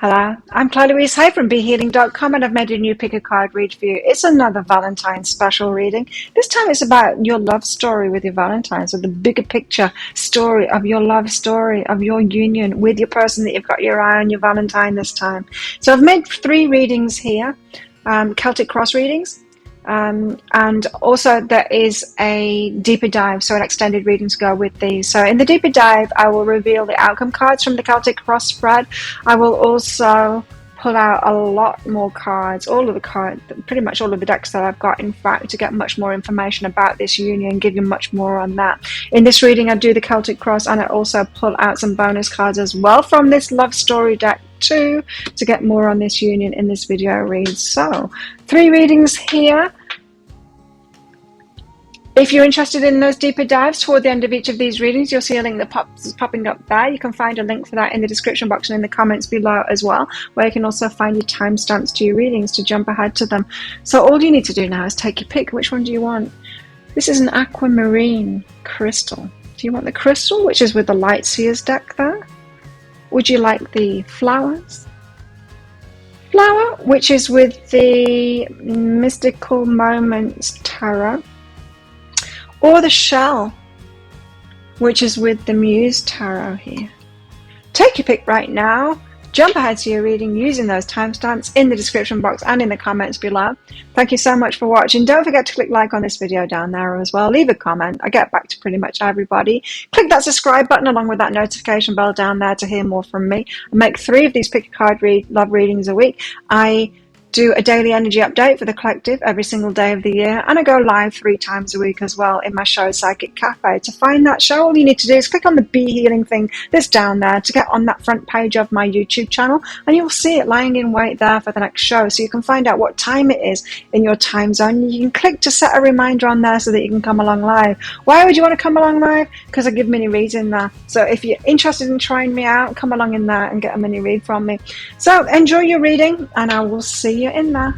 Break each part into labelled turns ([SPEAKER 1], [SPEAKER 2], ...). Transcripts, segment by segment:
[SPEAKER 1] Hello, I'm Chloe Louise Hay from BeHealing.com, and I've made a new pick a card read for you. It's another Valentine special reading. This time it's about your love story with your Valentine, so the bigger picture story of your love story, of your union with your person that you've got your eye on, your Valentine this time. So I've made 3 readings here, Celtic cross readings. And also there is a deeper dive, so an extended reading to go with these. So in the deeper dive, I will reveal the outcome cards from the Celtic cross spread. I will also pull out a lot more cards, all of the cards, pretty much all of the decks that I've got, in fact, to get much more information about this union, give you much more on that. In this reading, I do the Celtic cross, and I also pull out some bonus cards as well from this love story deck too, to get more on this union in this video read. So 3 readings here. If you're interested in those deeper dives, toward the end of each of these readings, you'll see a link that is popping up there. You can find a link for that in the description box and in the comments below as well, where you can also find your timestamps to your readings to jump ahead to them. So all you need to do now is take your pick. Which one do you want? This is an aquamarine crystal. Do you want the crystal, which is with the Light Seers deck there? Would you like the flowers? Flower, which is with the Mystical Moments Tarot? Or the shell, which is with the Muse Tarot here. Take your pick right now. Jump ahead to your reading using those timestamps in the description box and in the comments below. Thank you so much for watching. Don't forget to click like on this video down there as well. Leave a comment. I get back to pretty much everybody. Click that subscribe button along with that notification bell down there to hear more from me. I make 3 of these pick a card love readings a week. I do a daily energy update for the collective every single day of the year, and I go live 3 times a week as well in my show Psychic Cafe. To find that show, all you need to do is click on the Be Healing thing that's down there to get on that front page of my YouTube channel, and you'll see it lying in wait there for the next show, so you can find out what time it is in your time zone. You can click to set a reminder on there so that you can come along live. Why would you want to come along live? Because I give mini reads in there. So if you're interested in trying me out, come along in there and get a mini read from me. So enjoy your reading, and I will see you in there.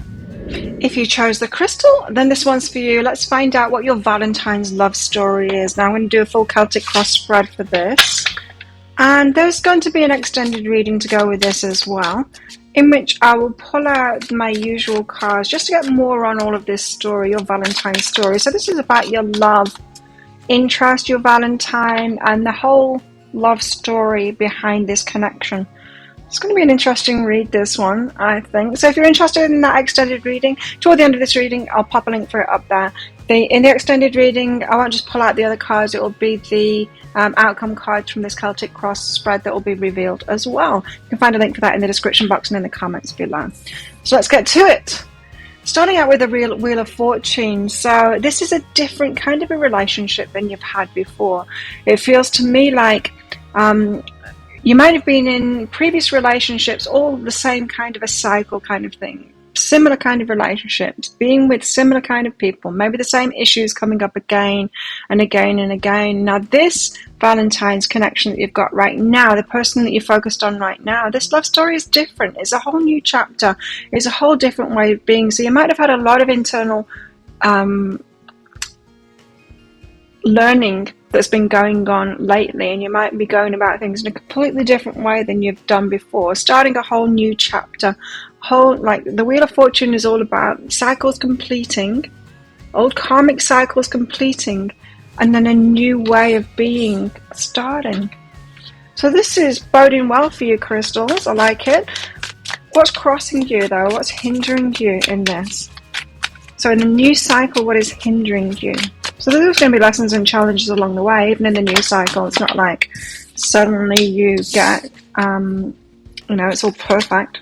[SPEAKER 1] If you chose the crystal, then this one's for you. Let's find out what your Valentine's love story is. Now I'm going to do a full Celtic cross spread for this, and there's going to be an extended reading to go with this as well, in which I will pull out my usual cards just to get more on all of this story, your Valentine story. So this is about your love interest, your Valentine, and the whole love story behind this connection. It's going to be an interesting read, this one, I think. So if you're interested in that extended reading, toward the end of this reading, I'll pop a link for it up there. In the extended reading, I won't just pull out the other cards. It will be the outcome cards from this Celtic cross spread that will be revealed as well. You can find a link for that in the description box and in the comments below. So let's get to it. Starting out with the Wheel of Fortune. So this is a different kind of a relationship than you've had before. It feels to me like you might have been in previous relationships, all the same kind of a cycle kind of thing. Similar kind of relationships, being with similar kind of people, maybe the same issues coming up again and again and again. Now this Valentine's connection that you've got right now, the person that you're focused on right now, this love story is different. It's a whole new chapter. It's a whole different way of being. So you might have had a lot of internal learning that's been going on lately, and you might be going about things in a completely different way than you've done before, starting a whole new chapter. Like the Wheel of Fortune is all about cycles completing, old karmic cycles completing, and then a new way of being starting. So this is boding well for you, crystals. I like it. What's crossing you though? What's hindering you in this? So in the new cycle, what is hindering you? So there's going to be lessons and challenges along the way, even in the new cycle. It's not like suddenly you get, it's all perfect.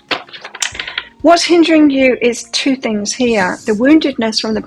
[SPEAKER 1] What's hindering you is 2 things here. The woundedness from the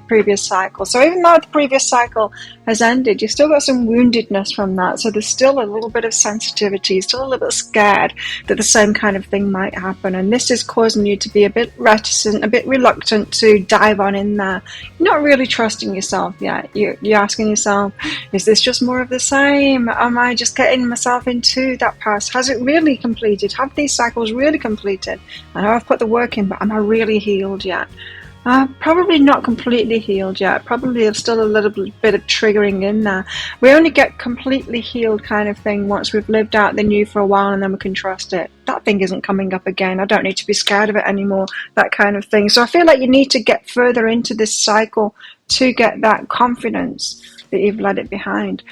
[SPEAKER 1] previous cycle. So even though the previous cycle has ended, you've still got some woundedness from that. So there's still a little bit of sensitivity, still a little bit scared that the same kind of thing might happen. And this is causing you to be a bit reticent, a bit reluctant to dive on in there. You're not really trusting yourself yet. You're asking yourself, is this just more of the same? Am I just getting myself into that past? Has it really completed? Have these cycles really completed? I know I've put the work in, but am I really healed yet? Probably not completely healed yet. Probably there's still a little bit of triggering in there. We only get completely healed kind of thing once we've lived out the new for a while, and then we can trust it. That thing isn't coming up again. I don't need to be scared of it anymore, that kind of thing. So I feel like you need to get further into this cycle to get that confidence that you've let it behind.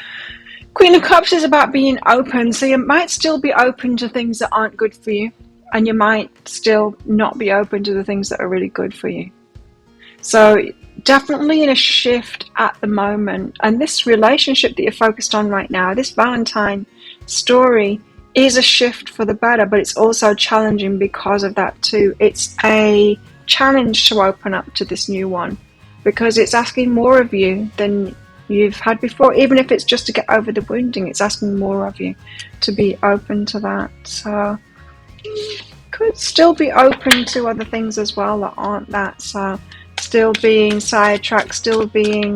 [SPEAKER 1] Queen of Cups is about being open. So you might still be open to things that aren't good for you, and you might still not be open to the things that are really good for you. So definitely in a shift at the moment. And this relationship that you're focused on right now, this Valentine story, is a shift for the better, but it's also challenging because of that too. It's a challenge to open up to this new one because it's asking more of you than you've had before. Even if it's just to get over the wounding, it's asking more of you to be open to that. So could still be open to other things as well that aren't that. So still being sidetracked, still being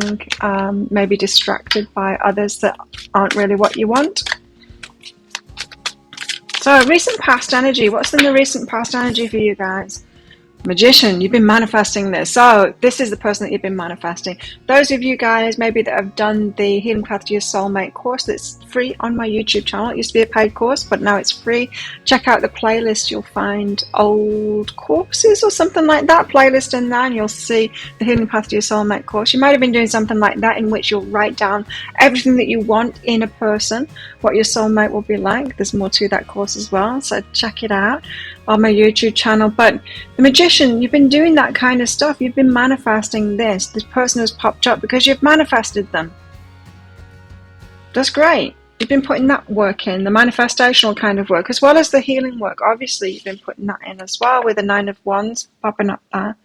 [SPEAKER 1] maybe distracted by others that aren't really what you want. So recent past energy, what's in the recent past energy for you guys? Magician, you've been manifesting this. So this is the person that you've been manifesting. Those of you guys maybe that have done the Healing Path to Your Soulmate course that's free on my YouTube channel. It used to be a paid course, but now it's free. Check out the playlist. You'll find old courses or something like that playlist in there, and you'll see the Healing Path to Your Soulmate course. You might have been doing something like that in which you'll write down everything that you want in a person, what your soulmate will be like. There's more to that course as well, so check it out on my YouTube channel. But the Magician, you've been doing that kind of stuff. You've been manifesting this person has popped up because you've manifested them. That's great. You've been putting that work in, the manifestational kind of work, as well as the healing work. Obviously you've been putting that in as well, with the 9 of Wands popping up there.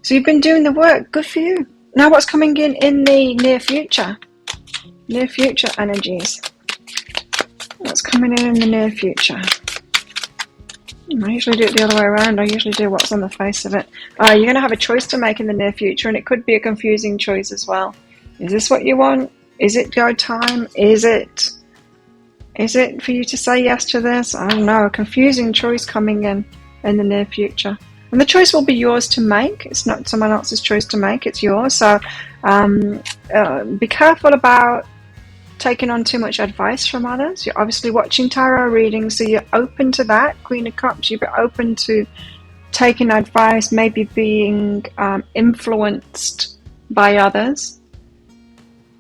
[SPEAKER 1] So you've been doing the work. Good for you. Now what's coming in the near future energies? What's coming in the near future? I usually do it the other way around. I usually do what's on the face of it. You're going to have a choice to make in the near future, and it could be a confusing choice as well. Is this what you want? Is it go time? Is it for you to say yes to this? I don't know. A confusing choice coming in the near future. And the choice will be yours to make. It's not someone else's choice to make. It's yours. So be careful about taking on too much advice from others. You're obviously watching tarot readings, so you're open to that. Queen of Cups, you're open to taking advice, maybe being influenced by others,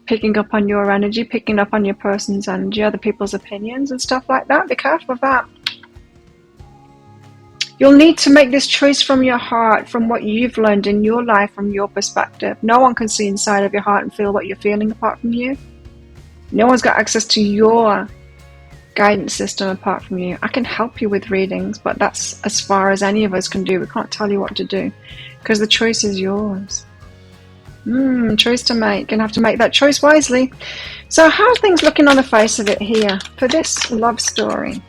[SPEAKER 1] picking up on your energy, picking up on your person's energy, other people's opinions and stuff like that. Be careful of that. You'll need to make this choice from your heart, from what you've learned in your life, from your perspective. No one can see inside of your heart and feel what you're feeling apart from you. No one's got access to your guidance system apart from you. I can help you with readings, but that's as far as any of us can do. We can't tell you what to do because the choice is yours. Choice to make. You're going to have to make that choice wisely. So how are things looking on the face of it here for this love story?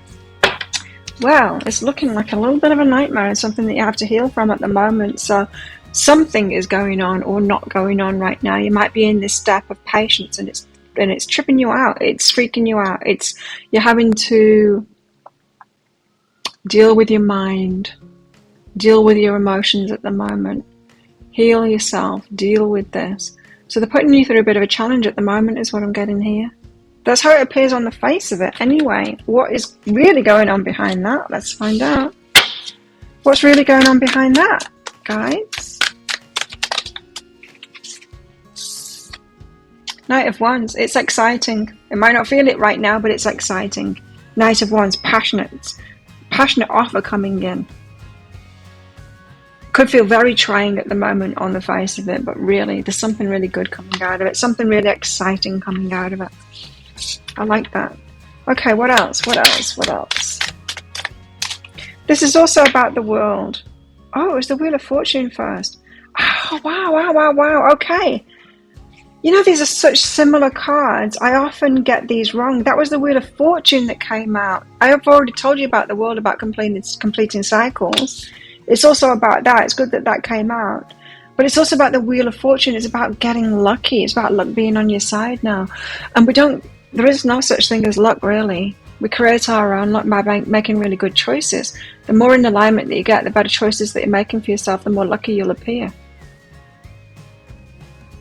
[SPEAKER 1] Well, it's looking like a little bit of a nightmare and something that you have to heal from at the moment. So something is going on or not going on right now. You might be in this step of patience, and it's tripping you out. It's freaking you out. You're having to deal with your mind, deal with your emotions at the moment, heal yourself, deal with this. So they're putting you through a bit of a challenge at the moment is what I'm getting here. That's how it appears on the face of it anyway. What is really going on behind that? Let's find out. What's really going on behind that, guys? Knight of Wands. It's exciting. It might not feel it right now, but it's exciting. Knight of Wands. Passionate offer coming in. Could feel very trying at the moment on the face of it, but really, there's something really good coming out of it. Something really exciting coming out of it. I like that. Okay, what else? What else? What else? This is also about the world. Oh, it was the Wheel of Fortune first. Oh, wow. Okay. You know, these are such similar cards. I often get these wrong. That was the Wheel of Fortune that came out. I have already told you about the world, about completing cycles. It's also about that. It's good that that came out. But it's also about the Wheel of Fortune. It's about getting lucky. It's about luck being on your side now. And there is no such thing as luck, really. We create our own luck by making really good choices. The more in alignment that you get, the better choices that you're making for yourself, the more lucky you'll appear.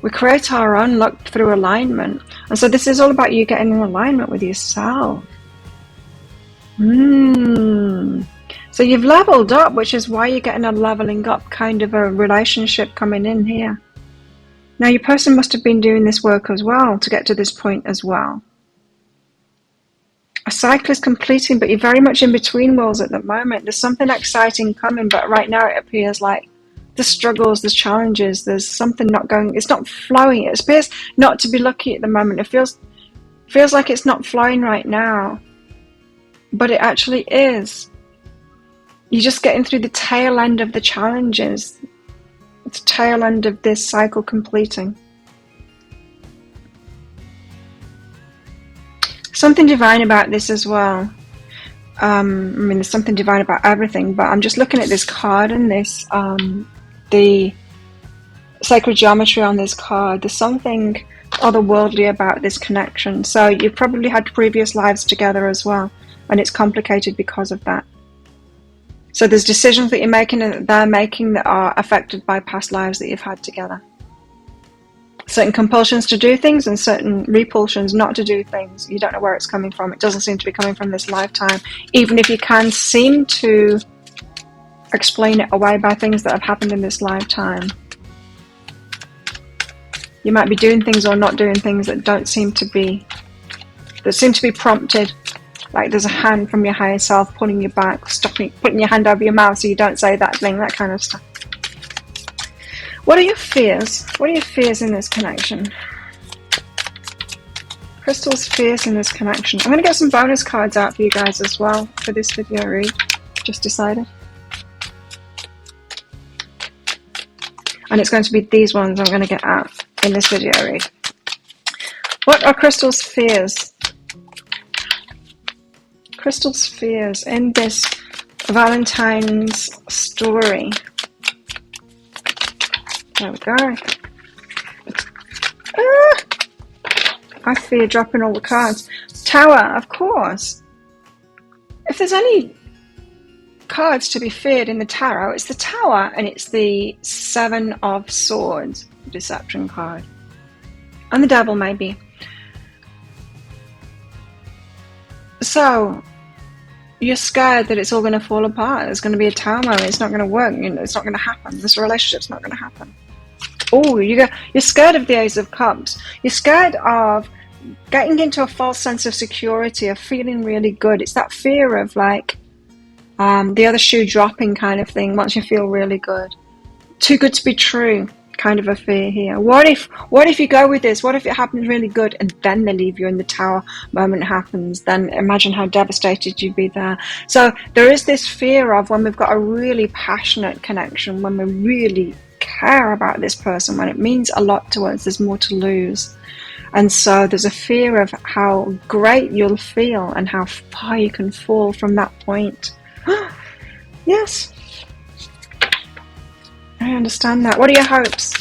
[SPEAKER 1] We create our own luck through alignment. And so this is all about you getting in alignment with yourself. So you've leveled up, which is why you're getting a leveling up kind of a relationship coming in here. Now your person must have been doing this work as well to get to this point as well. A cycle is completing, but you're very much in between worlds at the moment. There's something exciting coming, but right now it appears like there's struggles, there's challenges, there's something not going, it's not flowing. It appears not to be lucky at the moment. It feels like it's not flowing right now, but it actually is. You're just getting through the tail end of the challenges. It's the tail end of this cycle completing. Something divine about this as well. I mean, there's something divine about everything, but I'm just looking at this card and this, the sacred geometry on this card. There's something otherworldly about this connection. So you've probably had previous lives together as well, and it's complicated because of that. So there's decisions that you're making and that they're making that are affected by past lives that you've had together. Certain compulsions to do things and certain repulsions not to do things. You don't know where it's coming from. It doesn't seem to be coming from this lifetime. Even if you can seem to explain it away by things that have happened in this lifetime. You might be doing things or not doing things that don't seem to be, that seem to be prompted. Like there's a hand from your higher self pulling you back, stopping, putting your hand over your mouth so you don't say that thing, that kind of stuff. What are your fears? What are your fears in this connection? Crystal's fears in this connection. I'm going to get some bonus cards out for you guys as well for this video read. Just decided. And it's going to be these ones I'm going to get out in this video read. What are Crystal's fears? Crystal's fears in this Valentine's story. There we go. I fear dropping all the cards. Tower, of course. If there's any cards to be feared in the tarot, it's the Tower and it's the Seven of Swords, deception card. And the Devil, maybe. So, you're scared that it's all going to fall apart. There's going to be a tower moment. It's not going to work. You know, it's not going to happen. This relationship's not going to happen. Oh, you're scared of the Ace of Cups. You're scared of getting into a false sense of security, of feeling really good. It's that fear of like the other shoe dropping kind of thing once you feel really good. Too good to be true kind of a fear here. What if you go with this? What if it happens really good and then they leave you and the tower moment happens? Then imagine how devastated you'd be there. So there is this fear of when we've got a really passionate connection, when we really care about this person, when it means a lot to us, there's more to lose. And so there's a fear of how great you'll feel and how far you can fall from that point. Yes, I understand that. What are your hopes?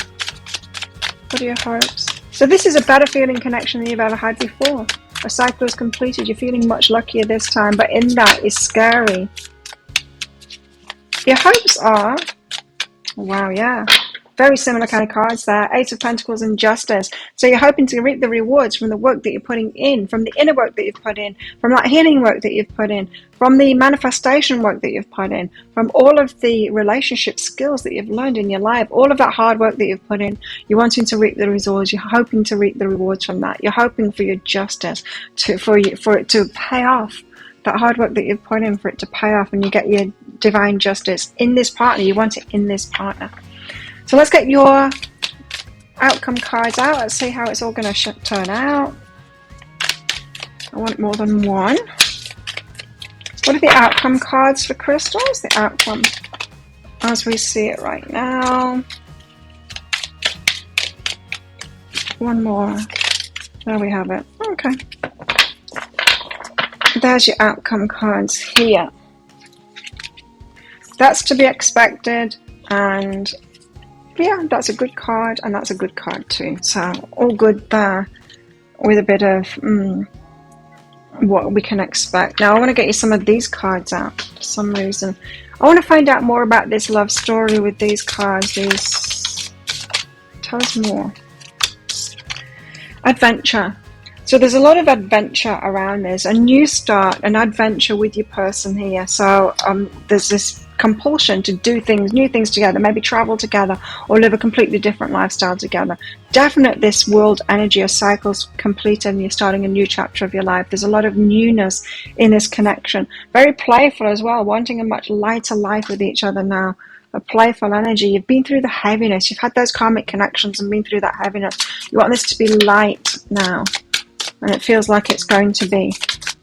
[SPEAKER 1] What are your hopes? So this is a better feeling connection than you've ever had before. A cycle is completed. You're feeling much luckier this time, but in that is scary. Your hopes are, wow, yeah, very similar kind of cards there. Ace of Pentacles and Justice. So you're hoping to reap the rewards from the work that you're putting in, from the inner work that you've put in, from that healing work that you've put in, from the manifestation work that you've put in, from all of the relationship skills that you've learned in your life, all of that hard work that you've put in. You're wanting to reap the rewards. You're hoping to reap the rewards from that. You're hoping for your justice, for it to pay off. That hard work that you've put in, for it to pay off, and you get your divine justice in this partner. You want it in this partner. So let's get your outcome cards out. Let's see how it's all going to turn out. I want more than one. What are the outcome cards for crystals? The outcome as we see it right now. One more. There we have it. Okay. There's your outcome cards here. That's to be expected, and yeah, that's a good card, and that's a good card too. So all good there, with a bit of what we can expect. Now I want to get you some of these cards out for some reason. I want to find out more about this love story with these cards. Tell us more. Adventure. So there's a lot of adventure around this, a new start, an adventure with your person here. So there's this compulsion to do things, new things together, maybe travel together or live a completely different lifestyle together. Definite this world energy, a cycle's completed and you're starting a new chapter of your life. There's a lot of newness in this connection. Very playful as well, wanting a much lighter life with each other now. A playful energy. You've been through the heaviness. You've had those karmic connections and been through that heaviness. You want this to be light now. And it feels like it's going to be.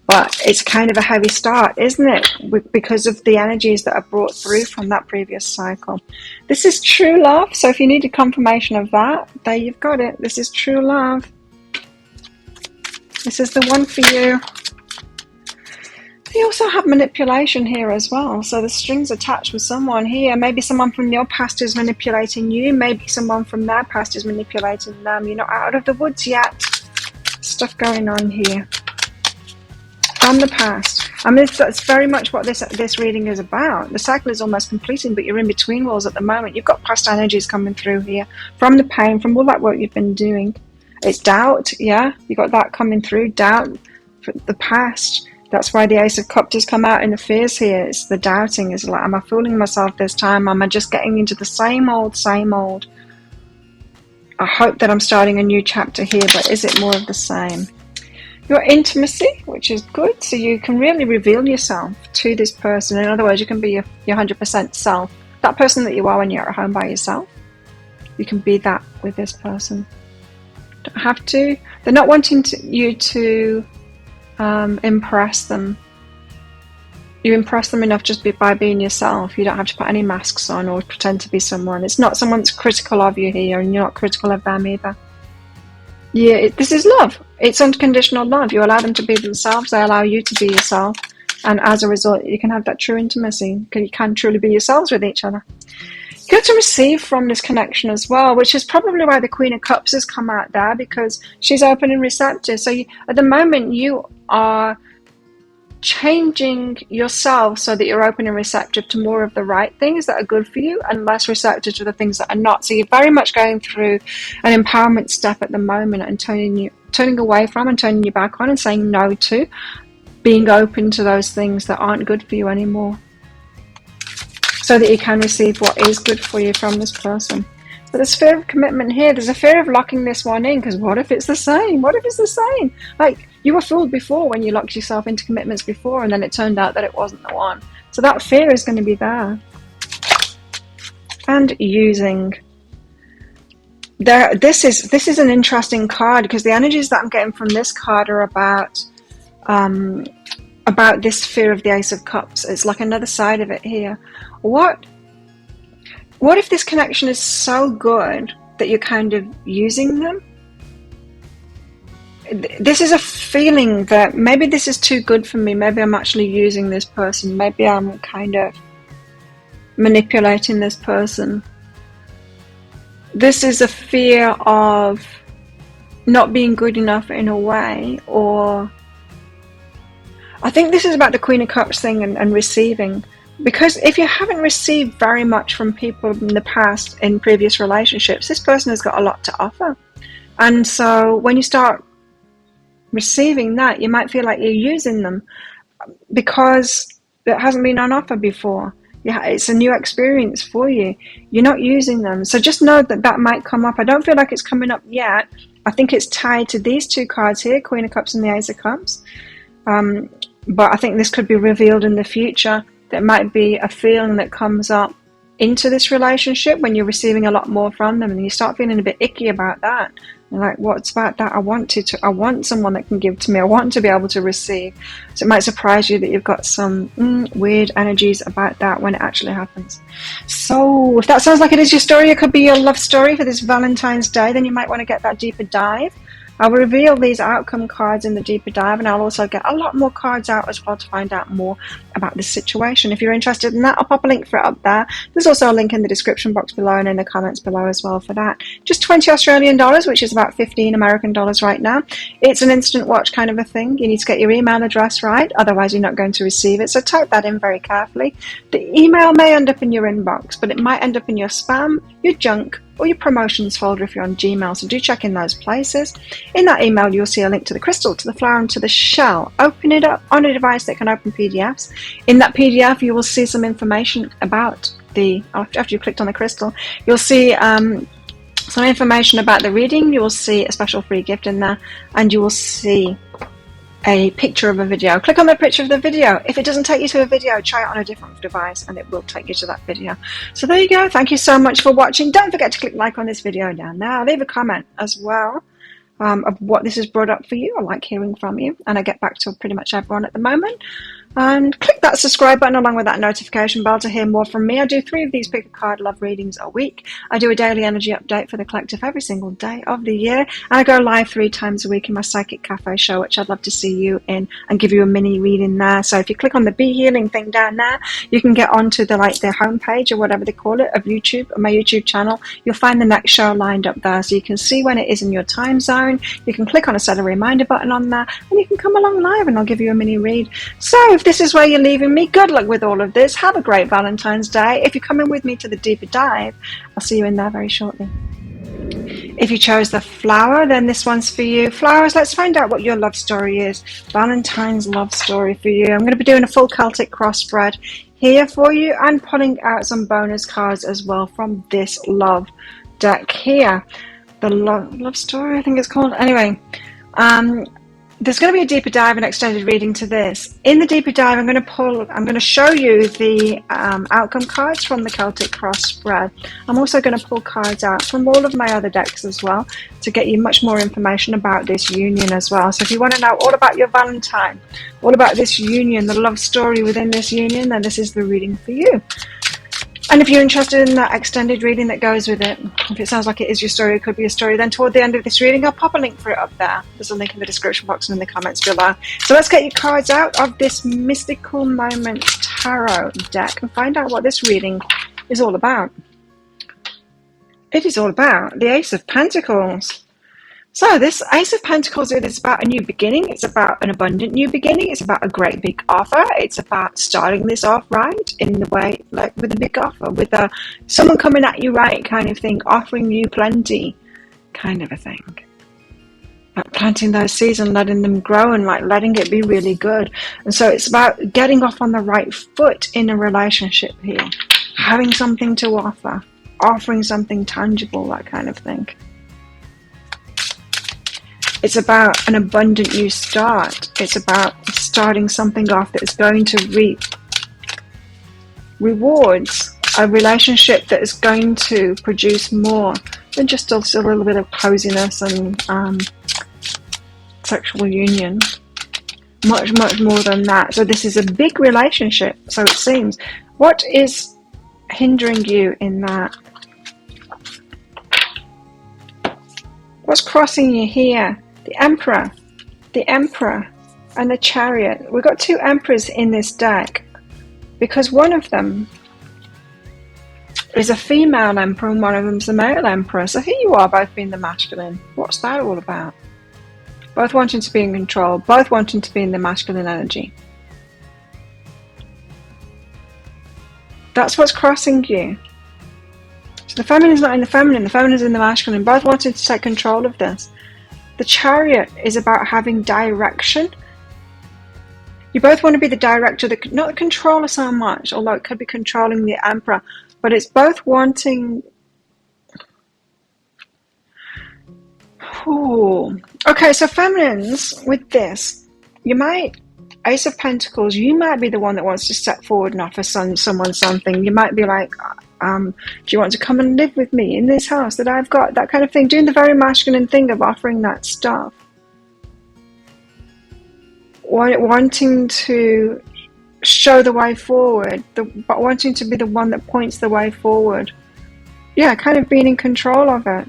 [SPEAKER 1] But it's kind of a heavy start, isn't it? Because of the energies that are brought through from that previous cycle. This is true love. So if you need a confirmation of that, there you've got it. This is true love. This is the one for you. You also have manipulation here as well. So the strings attached with someone here. Maybe someone from your past is manipulating you. Maybe someone from their past is manipulating them. You're not out of the woods yet. Stuff going on here. From the past. I mean, that's very much what this reading is about. The cycle is almost completing, but you're in between walls at the moment. You've got past energies coming through here. From the pain, from all that work you've been doing. It's doubt, yeah? You've got that coming through. Doubt for the past. That's why the Ace of Cups has come out in the fears here. It's the doubting. It's like, am I fooling myself this time? Am I just getting into the same old, same old? I hope that I'm starting a new chapter here, but is it more of the same? Your intimacy, which is good. So you can really reveal yourself to this person. In other words, you can be your 100% self. That person that you are when you're at home by yourself. You can be that with this person. Don't have to. They're not wanting you to impress them. You impress them enough just by being yourself. You don't have to put any masks on or pretend to be someone. It's not someone that's critical of you here, and you're not critical of them either. Yeah, this is love. It's unconditional love. You allow them to be themselves. They allow you to be yourself. And as a result, you can have that true intimacy. You can truly be yourselves with each other. You get to receive from this connection as well, which is probably why the Queen of Cups has come out there, because she's open and receptive. So at the moment, you are changing yourself so that you're open and receptive to more of the right things that are good for you and less receptive to the things that are not. So you're very much going through an empowerment step at the moment and turning away from and turning your back on and saying no to being open to those things that aren't good for you anymore, so that you can receive what is good for you from this person. But there's fear of commitment here. There's a fear of locking this one in, because what if it's the same? What if it's the same? Like, you were fooled before when you locked yourself into commitments before, and then it turned out that it wasn't the one. So that fear is going to be there. And using. This is an interesting card, because the energies that I'm getting from this card are about this fear of the Ace of Cups. It's like another side of it here. What if this connection is so good that you're kind of using them? This is a feeling that maybe this is too good for me. Maybe I'm actually using this person. Maybe I'm kind of manipulating this person. This is a fear of not being good enough in a way, or I think this is about the Queen of Cups thing and receiving. Because if you haven't received very much from people in the past in previous relationships, this person has got a lot to offer. And so when you start receiving that, you might feel like you're using them because it hasn't been on offer before. Yeah, it's a new experience for you. You're not using them. So just know that that might come up. I don't feel like it's coming up yet. I think it's tied to these two cards here, Queen of Cups and the Ace of Cups. But I think this could be revealed in the future. There might be a feeling that comes up into this relationship when you're receiving a lot more from them, and you start feeling a bit icky about that. You're like, what's about that? I want someone that can give to me. I want to be able to receive. So it might surprise you that you've got some weird energies about that when it actually happens. So if that sounds like it is your story, it could be your love story for this Valentine's Day, then you might want to get that deeper dive. I'll reveal these outcome cards in the deeper dive, and I'll also get a lot more cards out as well to find out more about this situation. If you're interested in that, I'll pop a link for it up there. There's also a link in the description box below and in the comments below as well for that. Just 20 Australian dollars, which is about 15 American dollars right now. It's an instant watch kind of a thing. You need to get your email address right, otherwise you're not going to receive it. So type that in very carefully. The email may end up in your inbox, but it might end up in your spam, your junk, or your promotions folder if you're on Gmail. So do check in those places. In that email, you'll see a link to the crystal, to the flower, and to the shell. Open it up on a device that can open PDFs. In that PDF, you will see some information about after you clicked on the crystal, you'll see some information about the reading. You will see a special free gift in there, and you will see a picture of a video. Click on the picture of the video. If it doesn't take you to a video, try it on a different device and it will take you to that video. So there you go. Thank you so much for watching. Don't forget to click like on this video down there. Leave a comment as well of what this has brought up for you. I like hearing from you, and I get back to pretty much everyone at the moment. And click that subscribe button along with that notification bell to hear more from me. I do 3 of these pick a card love readings a week. I do a daily energy update for the collective every single day of the year. And I go live 3 times a week in my Psychic Cafe show, which I'd love to see you in and give you a mini reading there. So if you click on the Be Healing thing down there, you can get onto the homepage or whatever they call it of YouTube, or my YouTube channel. You'll find the next show lined up there, so you can see when it is in your time zone. You can click on a set a reminder button on there, and you can come along live and I'll give you a mini read. So if this is where you're leaving me, good luck with all of this. Have a great Valentine's Day. If you're coming with me to the deeper dive, I'll see you in there very shortly. If you chose the flower, then this one's for you. Flowers, let's find out what your love story is. Valentine's love story for you. I'm going to be doing a full Celtic cross spread here for you and pulling out some bonus cards as well from this love deck here. The love story, I think it's called. Anyway, there's going to be a deeper dive and extended reading to this. In the deeper dive, I'm going to show you the outcome cards from the Celtic cross spread. I'm also going to pull cards out from all of my other decks as well to get you much more information about this union as well. So if you want to know all about your Valentine, all about this union, the love story within this union, then this is the reading for you. And if you're interested in that extended reading that goes with it, if it sounds like it is your story, it could be a story, then toward the end of this reading, I'll pop a link for it up there. There's a link in the description box and in the comments below. So let's get your cards out of this Mystical Moments Tarot deck and find out what this reading is all about. It is all about the Ace of Pentacles. So this Ace of Pentacles, it is about a new beginning. It's about an abundant new beginning. It's about a great big offer. It's about starting this off right in the way, like with a big offer, with someone coming at you right kind of thing, offering you plenty kind of a thing. Like planting those seeds and letting them grow and like letting it be really good. And so it's about getting off on the right foot in a relationship here, having something to offer, offering something tangible, that kind of thing. It's about an abundant new start. It's about starting something off that is going to reap rewards, a relationship that is going to produce more than just a little bit of coziness and sexual union. Much, much more than that. So this is a big relationship, so it seems. What is hindering you in that? What's crossing you here? The Emperor, and the Chariot. We've got 2 Emperors in this deck because one of them is a female Emperor and one of them is a male Emperor. So here you are, both being the masculine. What's that all about? Both wanting to be in control, both wanting to be in the masculine energy. That's what's crossing you. So the feminine's not in the feminine is in the masculine, both wanting to take control of this. The Chariot is about having direction. You both want to be the director, not the controller so much, although it could be controlling the Emperor, but it's both wanting... Ooh. Okay, so feminines, with this, you might... Ace of Pentacles, you might be the one that wants to step forward and offer someone something. You might be like, do you want to come and live with me in this house that I've got? That kind of thing. Doing the very masculine thing of offering that stuff. Wanting to show the way forward, but wanting to be the one that points the way forward. Yeah, kind of being in control of it.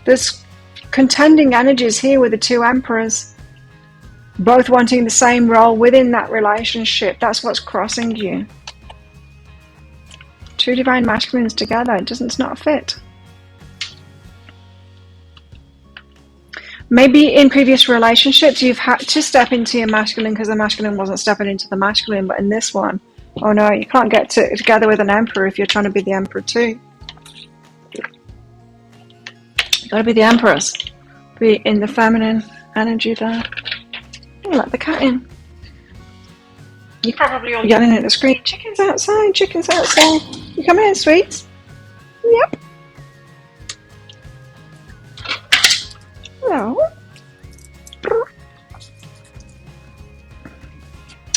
[SPEAKER 1] There's contending energies here with the 2 Emperors. Both wanting the same role within that relationship. That's what's crossing you. 2 divine masculines together. It's not fit. Maybe in previous relationships you've had to step into your masculine because the masculine wasn't stepping into the masculine, but in this one, oh no, you can't get together with an Emperor if you're trying to be the Emperor too. Gotta be the Empress. Be in the feminine energy there. Oh, let the cat in. You're probably all yelling at the screen. Chickens outside, chickens outside. You coming in, sweets? Yep. Hello.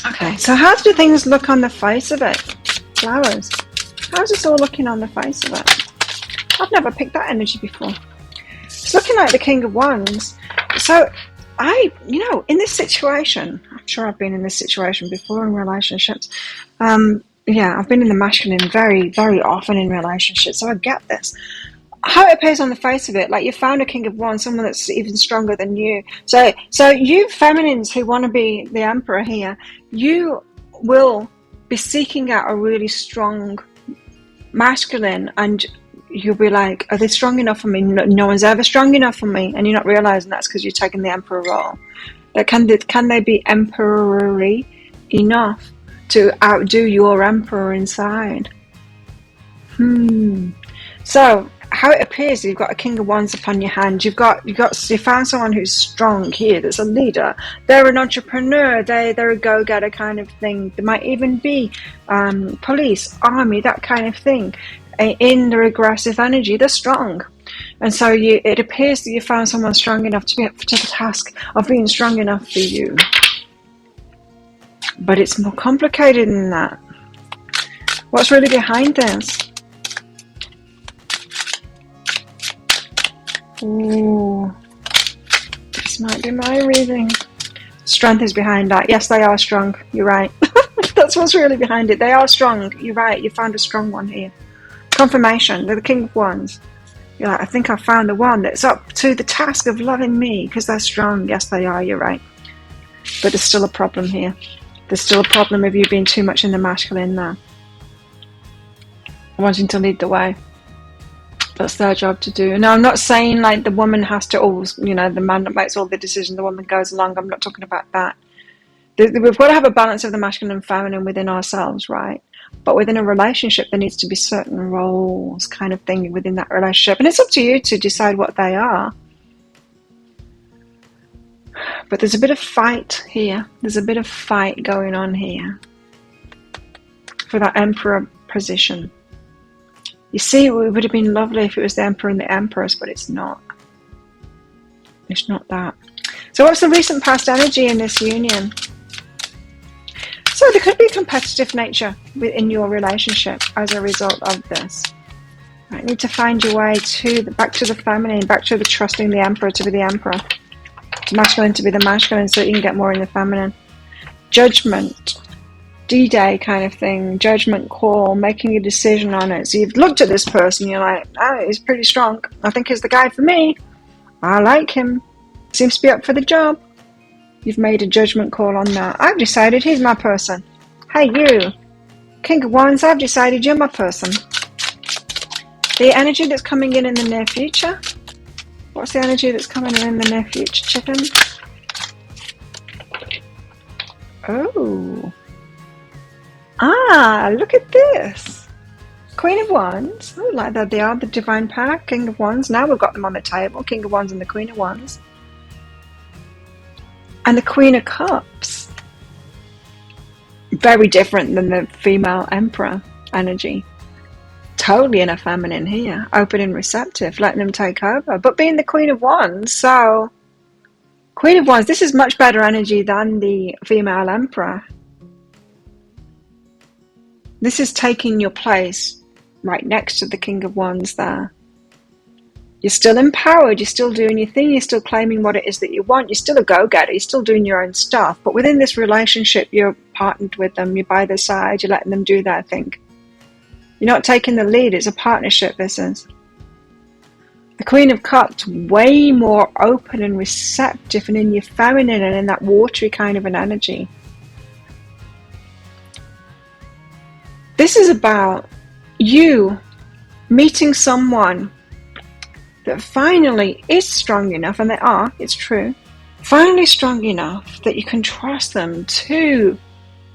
[SPEAKER 1] Okay, so how do things look on the face of it? Flowers. How's this all looking on the face of it? I've never picked that energy before. It's looking like the King of Wands. So in this situation, I'm sure I've been in this situation before in relationships. I've been in the masculine very, very often in relationships, so I get this. How it appears on the face of it, like you found a King of Wands, someone that's even stronger than you. So you feminines who want to be the Emperor here, you will be seeking out a really strong masculine, and you'll be like, are they strong enough for me? No one's ever strong enough for me. And you're not realizing that's because you're taking the Emperor role. But can they be emperor-y enough to outdo your Emperor inside? So how it appears, you've got a King of Wands upon your hand. You found someone who's strong here, that's a leader. They're an entrepreneur. They're a go-getter kind of thing. They might even be police, army, that kind of thing. In their aggressive energy, they're strong. And so it appears that you found someone strong enough to be up to the task of being strong enough for you. But it's more complicated than that. What's really behind this? Ooh, this might be my reading. Strength is behind that. Yes, they are strong. You're right. That's what's really behind it. They are strong. You're right. You found a strong one here. Confirmation. They're the King of Wands. You're like, I think I found the one that's up to the task of loving me because they're strong. Yes, they are. You're right. But there's still a problem here. There's still a problem of you being too much in the masculine now. Wanting to lead the way. That's their job to do. Now, I'm not saying like the woman has to always, the man that makes all the decisions, the woman goes along. I'm not talking about that. We've got to have a balance of the masculine and feminine within ourselves, right? But within a relationship, there needs to be certain roles kind of thing within that relationship. And it's up to you to decide what they are. But there's a bit of fight here. There's a bit of fight going on here for that Emperor position. You see, it would have been lovely if it was the Emperor and the Empress, but it's not. It's not that. So what's the recent past energy in this union? So there could be a competitive nature within your relationship as a result of this. You need to find your way back to the feminine, back to the trusting the Emperor to be the Emperor, the masculine to be the masculine, so you can get more in the feminine. Judgment, D-Day kind of thing, judgment call, making a decision on it. So you've looked at this person, you're like, oh, he's pretty strong. I think he's the guy for me. I like him. Seems to be up for the job. You've made a judgment call on that. I've decided he's my person. Hey, you, King of Wands, I've decided you're my person. The energy that's coming in the near future. What's the energy that's coming in the near future, chicken? Oh. Look at this. Queen of Wands. Oh, like that. They are the divine pair. King of Wands. Now we've got them on the table. King of Wands and the Queen of Wands. And the Queen of Cups. Very different than the female Emperor energy. Totally in a feminine here. Open and receptive. Letting them take over. But being the Queen of Wands, so... Queen of Wands, this is much better energy than the female Emperor. This is taking your place right next to the King of Wands there. You're still empowered, you're still doing your thing, you're still claiming what it is that you want, you're still a go-getter, you're still doing your own stuff. But within this relationship, you're partnered with them, you're by their side, you're letting them do their thing. You're not taking the lead, it's a partnership, this is. The Queen of Cups, way more open and receptive and in your feminine and in that watery kind of an energy. This is about you meeting someone that finally is strong enough, and they are, it's true, finally strong enough that you can trust them to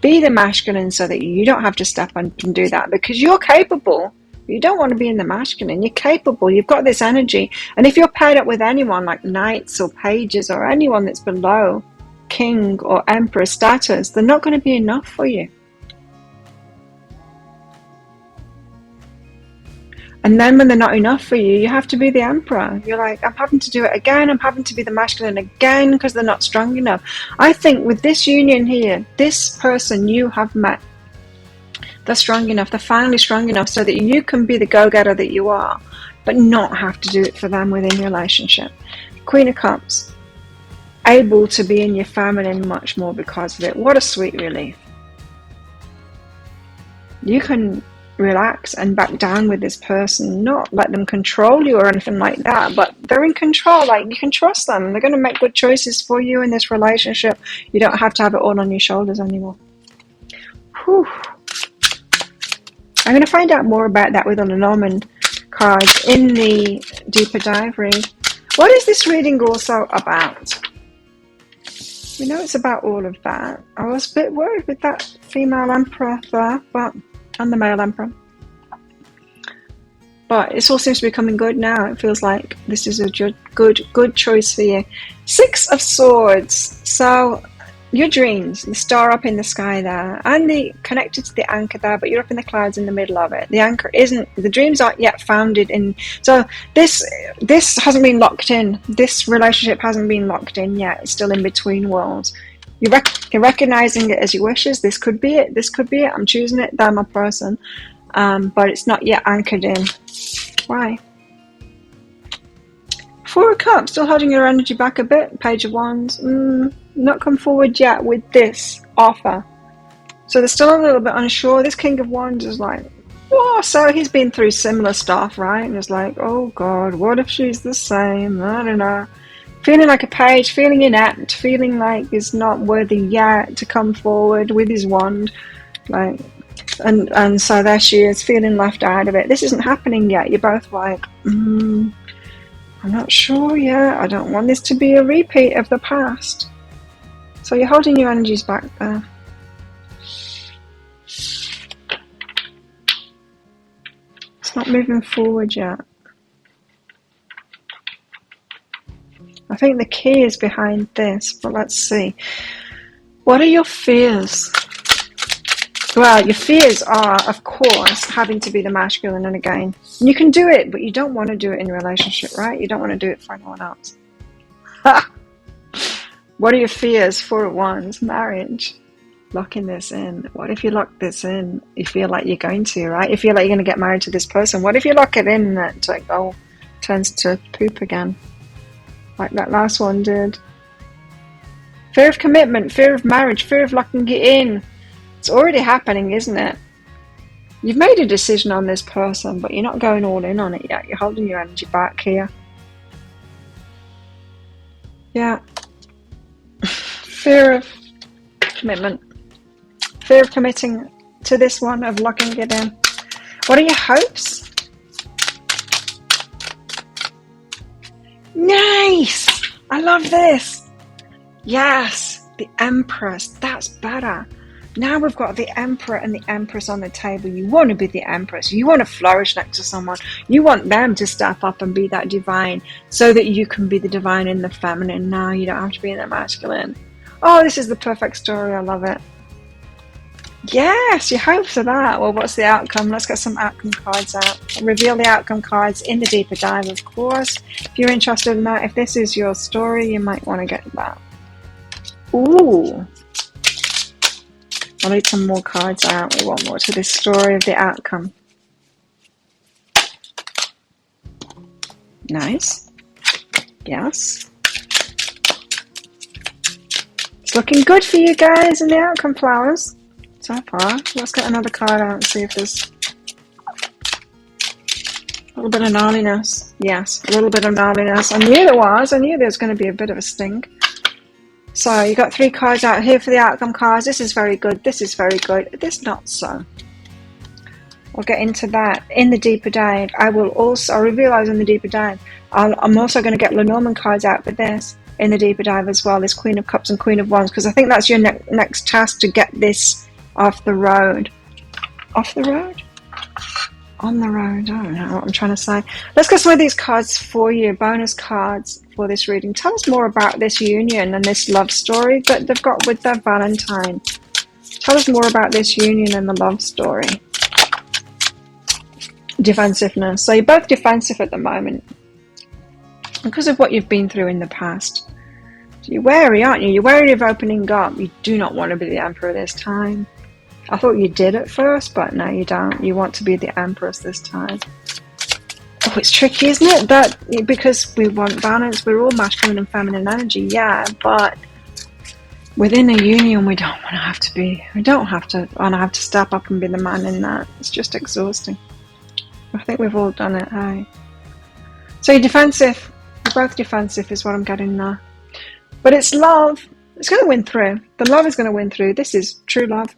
[SPEAKER 1] be the masculine so that you don't have to step up and do that because you're capable You don't want to be in the masculine. You're capable. You've got this energy. And if you're paired up with anyone like knights or pages or anyone that's below king or emperor status, they're not going to be enough for you. And then when they're not enough for you, you have to be the emperor. You're like, I'm having to do it again. I'm having to be the masculine again because they're not strong enough. I think with this union here, this person you have met, they're strong enough. They're finally strong enough so that you can be the go-getter that you are, but not have to do it for them within your relationship. Queen of Cups, able to be in your feminine much more because of it. What a sweet relief. You can relax and back down with this person, not let them control you or anything like that, but they're in control. Like, you can trust them. They're going to make good choices for you in this relationship. You don't have to have it all on your shoulders anymore. Whew. I'm going to find out more about that with the Lenormand cards in the deeper dive read. What is this reading also about? We know it's about all of that. I was a bit worried with that female emperor there, and the male emperor. But it all seems to be coming good now. It feels like this is a good choice for you. 6 of Swords. So your dreams, the star up in the sky there, and connected to the anchor there, but you're up in the clouds in the middle of it. The anchor isn't, the dreams aren't yet founded in. So this hasn't been locked in. This relationship hasn't been locked in yet. It's still in between worlds. You're recognizing it as your wishes. This could be it. This could be it. I'm choosing it. They're my person. But it's not yet anchored in. Why? 4 of Cups, still holding your energy back a bit. Page of Wands. Not come forward yet with this offer. So they're still a little bit unsure. This King of Wands is like, oh, so he's been through similar stuff, right? And it's like, oh God, what if she's the same? I don't know. Feeling like a page, feeling inept, feeling like he's not worthy yet to come forward with his wand. Like, and so there she is, feeling left out of it. This isn't happening yet. You're both like, I'm not sure yet. I don't want this to be a repeat of the past. So you're holding your energies back there. It's not moving forward yet. I think the key is behind this, but let's see. What are your fears? Well, your fears are, of course, having to be the masculine, and again, you can do it, but you don't want to do it in a relationship, right? You don't want to do it for anyone else. What are your fears? 4 of Wands, marriage. Locking this in. What if you lock this in? You feel like you're going to, right? You feel like you're going to get married to this person. What if you lock it in and it turns to poop again? Like that last one did. Fear of commitment, fear of marriage, fear of locking it in. It's already happening, isn't it? You've made a decision on this person, but you're not going all in on it yet. You're holding your energy back here. Yeah. Fear of commitment. Fear of committing to this one, of locking it in. What are your hopes? Nice! I love this. Yes, the Empress. That's better. Now we've got the Emperor and the Empress on the table. You want to be the Empress. You want to flourish next to someone. You want them to step up and be that divine so that you can be the divine in the feminine. Now you don't have to be in the masculine. Oh, this is the perfect story. I love it. Yes, your hopes are that. Well, what's the outcome? Let's get some outcome cards out. Reveal the outcome cards in the deeper dive, of course. If you're interested in that, if this is your story, you might want to get that. Ooh. I'll need some more cards out. We want more to this story of the outcome. Nice. Yes. It's looking good for you guys in the outcome flowers so far. Let's get another card out and see if there's a little bit of gnarliness. Yes, a little bit of gnarliness. I knew there was. I knew there was going to be a bit of a sting. So you got 3 cards out here for the outcome cards. This is very good. This is very good. This not so. We'll get into that in the deeper dive. I'll reveal those in the deeper dive. I'm also going to get Lenormand cards out for this in the deeper dive as well. This Queen of Cups and Queen of Wands, because I think that's your next task, to get this off the road. Off the road? on the road. I don't know what I'm trying to say. Let's get some of these cards for you, bonus cards for this reading. Tell us more about this union and this love story that they've got with their Valentine. Tell us more about this union and the love story. Defensiveness. So you're both defensive at the moment because of what you've been through in the past. So you're wary, aren't you? You're wary of opening up. You do not want to be the Emperor this time. I thought you did at first, but no, you don't. You want to be the Empress this time. Oh, it's tricky, isn't it? That because we want balance, we're all masculine and feminine energy, yeah, but within a union, we don't want to have to be. We don't have to want to have to step up and be the man in that. It's just exhausting. I think we've all done it, hey? So you're defensive. You're both defensive is what I'm getting there. But it's love. It's going to win through. The love is going to win through. This is true love.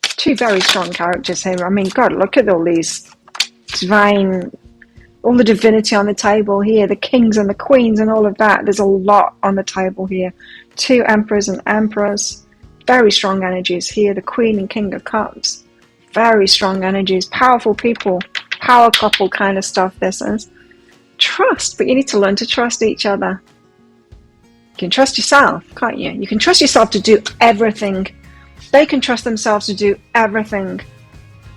[SPEAKER 1] Two very strong characters here. I mean, God, look at all these divine, all the divinity on the table here, the kings and the queens and all of that. There's a lot on the table here. Two emperors and emperors. Very strong energies here. The Queen and King of Cups. Very strong energies. Powerful people. Power couple kind of stuff, this is. Trust, but you need to learn to trust each other. You can trust yourself, can't you? You can trust yourself to do everything. They can trust themselves to do everything.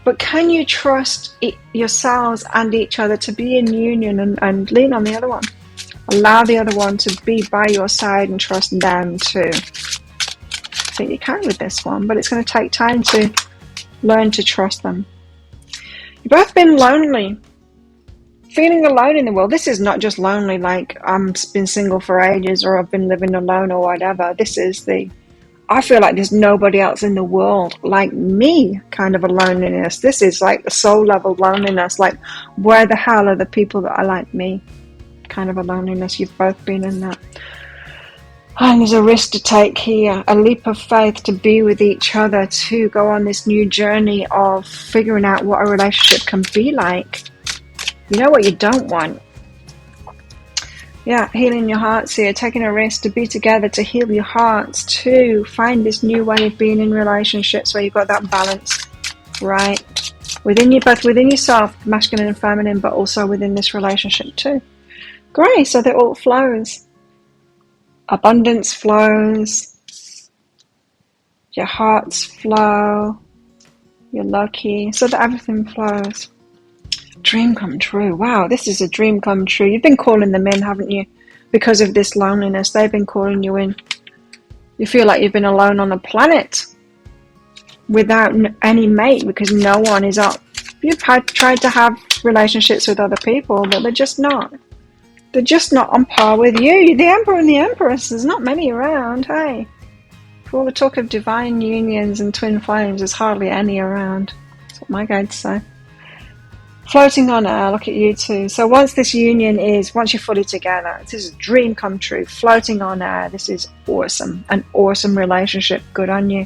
[SPEAKER 1] But can you trust yourselves and each other to be in union and lean on the other one? Allow the other one to be by your side and trust them too. I think you can with this one, but it's going to take time to learn to trust them. You've both been lonely. Feeling alone in the world. This is not just lonely like I've been single for ages or I've been living alone or whatever. This is I feel like there's nobody else in the world like me kind of a loneliness. This is like the soul level loneliness, like where the hell are the people that are like me kind of a loneliness. You've both been in that. And there's a risk to take here, a leap of faith to be with each other, to go on this new journey of figuring out what a relationship can be like. You know what you don't want. Yeah, healing your hearts here, taking a risk to be together, to heal your hearts, to find this new way of being in relationships where you've got that balance, right? Within you, both within yourself, masculine and feminine, but also within this relationship too. Great, so that all flows. Abundance flows. Your hearts flow. You're lucky, so that everything flows. Dream come true. Wow, this is a dream come true. You've been calling them in, haven't you? Because of this loneliness, they've been calling you in. You feel like you've been alone on the planet without any mate because no one is up. You've tried to have relationships with other people, but they're just not. They're just not on par with you. The Emperor and the Empress, there's not many around, hey? For all the talk of divine unions and twin flames, there's hardly any around. That's what my guides say. Floating on air, look at you two. So once this union once you're fully together, this is a dream come true. Floating on air, this is awesome. An awesome relationship. Good on you.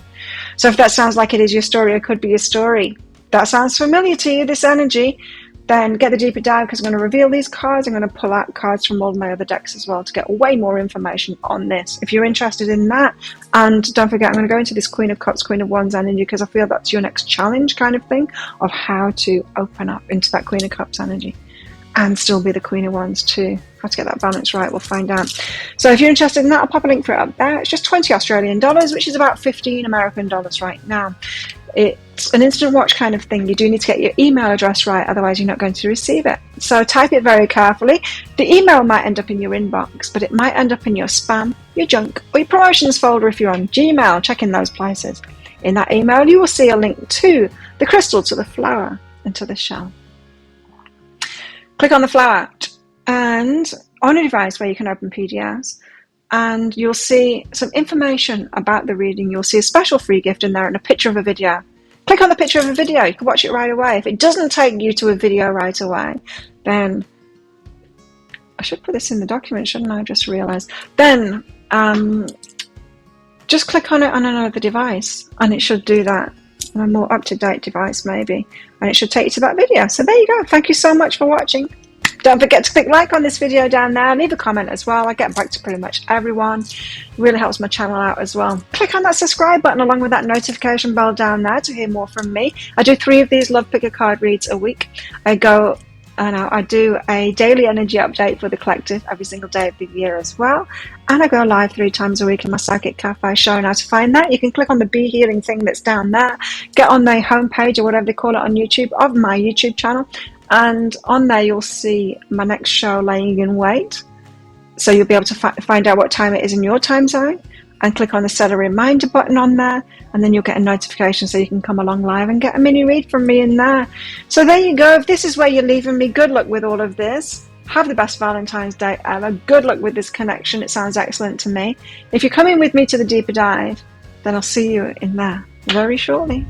[SPEAKER 1] So if that sounds like it is your story, it could be your story. That sounds familiar to you, this energy, then get the deeper dive because I'm going to reveal these cards. I'm going to pull out cards from all my other decks as well to get way more information on this. If you're interested in that, and don't forget, I'm going to go into this Queen of Cups, Queen of Wands energy because I feel that's your next challenge kind of thing of how to open up into that Queen of Cups energy and still be the Queen of Wands too. How to get that balance right, we'll find out. So if you're interested in that, I'll pop a link for it up there. It's just 20 Australian dollars, which is about 15 American dollars right now. It's an instant watch kind of thing. You do need to get your email address right, otherwise you're not going to receive it. So type it very carefully. The email might end up in your inbox, but it might end up in your spam, your junk, or your promotions folder if you're on Gmail. Check in those places. In that email, you will see a link to the crystal, to the flower, and to the shell. Click on the flower and on a device where you can open PDFs, and you'll see some information about the reading. You'll see a special free gift in there and a picture of a video. Click on the picture of a video. You can watch it right away. If it doesn't take you to a video right away, then I should put this in the document, shouldn't I? I just realized. Then just click on it on another device and it should do that. On a more up-to-date device maybe, and it should take you to that video. So there you go. Thank you so much for watching. Don't forget to click like on this video down there. Leave a comment as well. I get back to pretty much everyone. It really helps my channel out as well. Click on that subscribe button along with that notification bell down there to hear more from me. I do 3 of these Love Picker card reads a week. I do a daily energy update for the collective every single day of the year as well. And I go live 3 times a week in my Psychic Cafe, showing how to find that. You can click on the Be Healing thing that's down there. Get on the homepage or whatever they call it on YouTube of my YouTube channel. And on there you'll see my next show laying in wait. So you'll be able to find out what time it is in your time zone. And click on the set a reminder button on there, and then you'll get a notification so you can come along live and get a mini read from me in there. So there you go. If this is where you're leaving me, good luck with all of this. Have the best Valentine's Day ever. Good luck with this connection. It sounds excellent to me. If you're coming with me to the deeper dive, then I'll see you in there very shortly.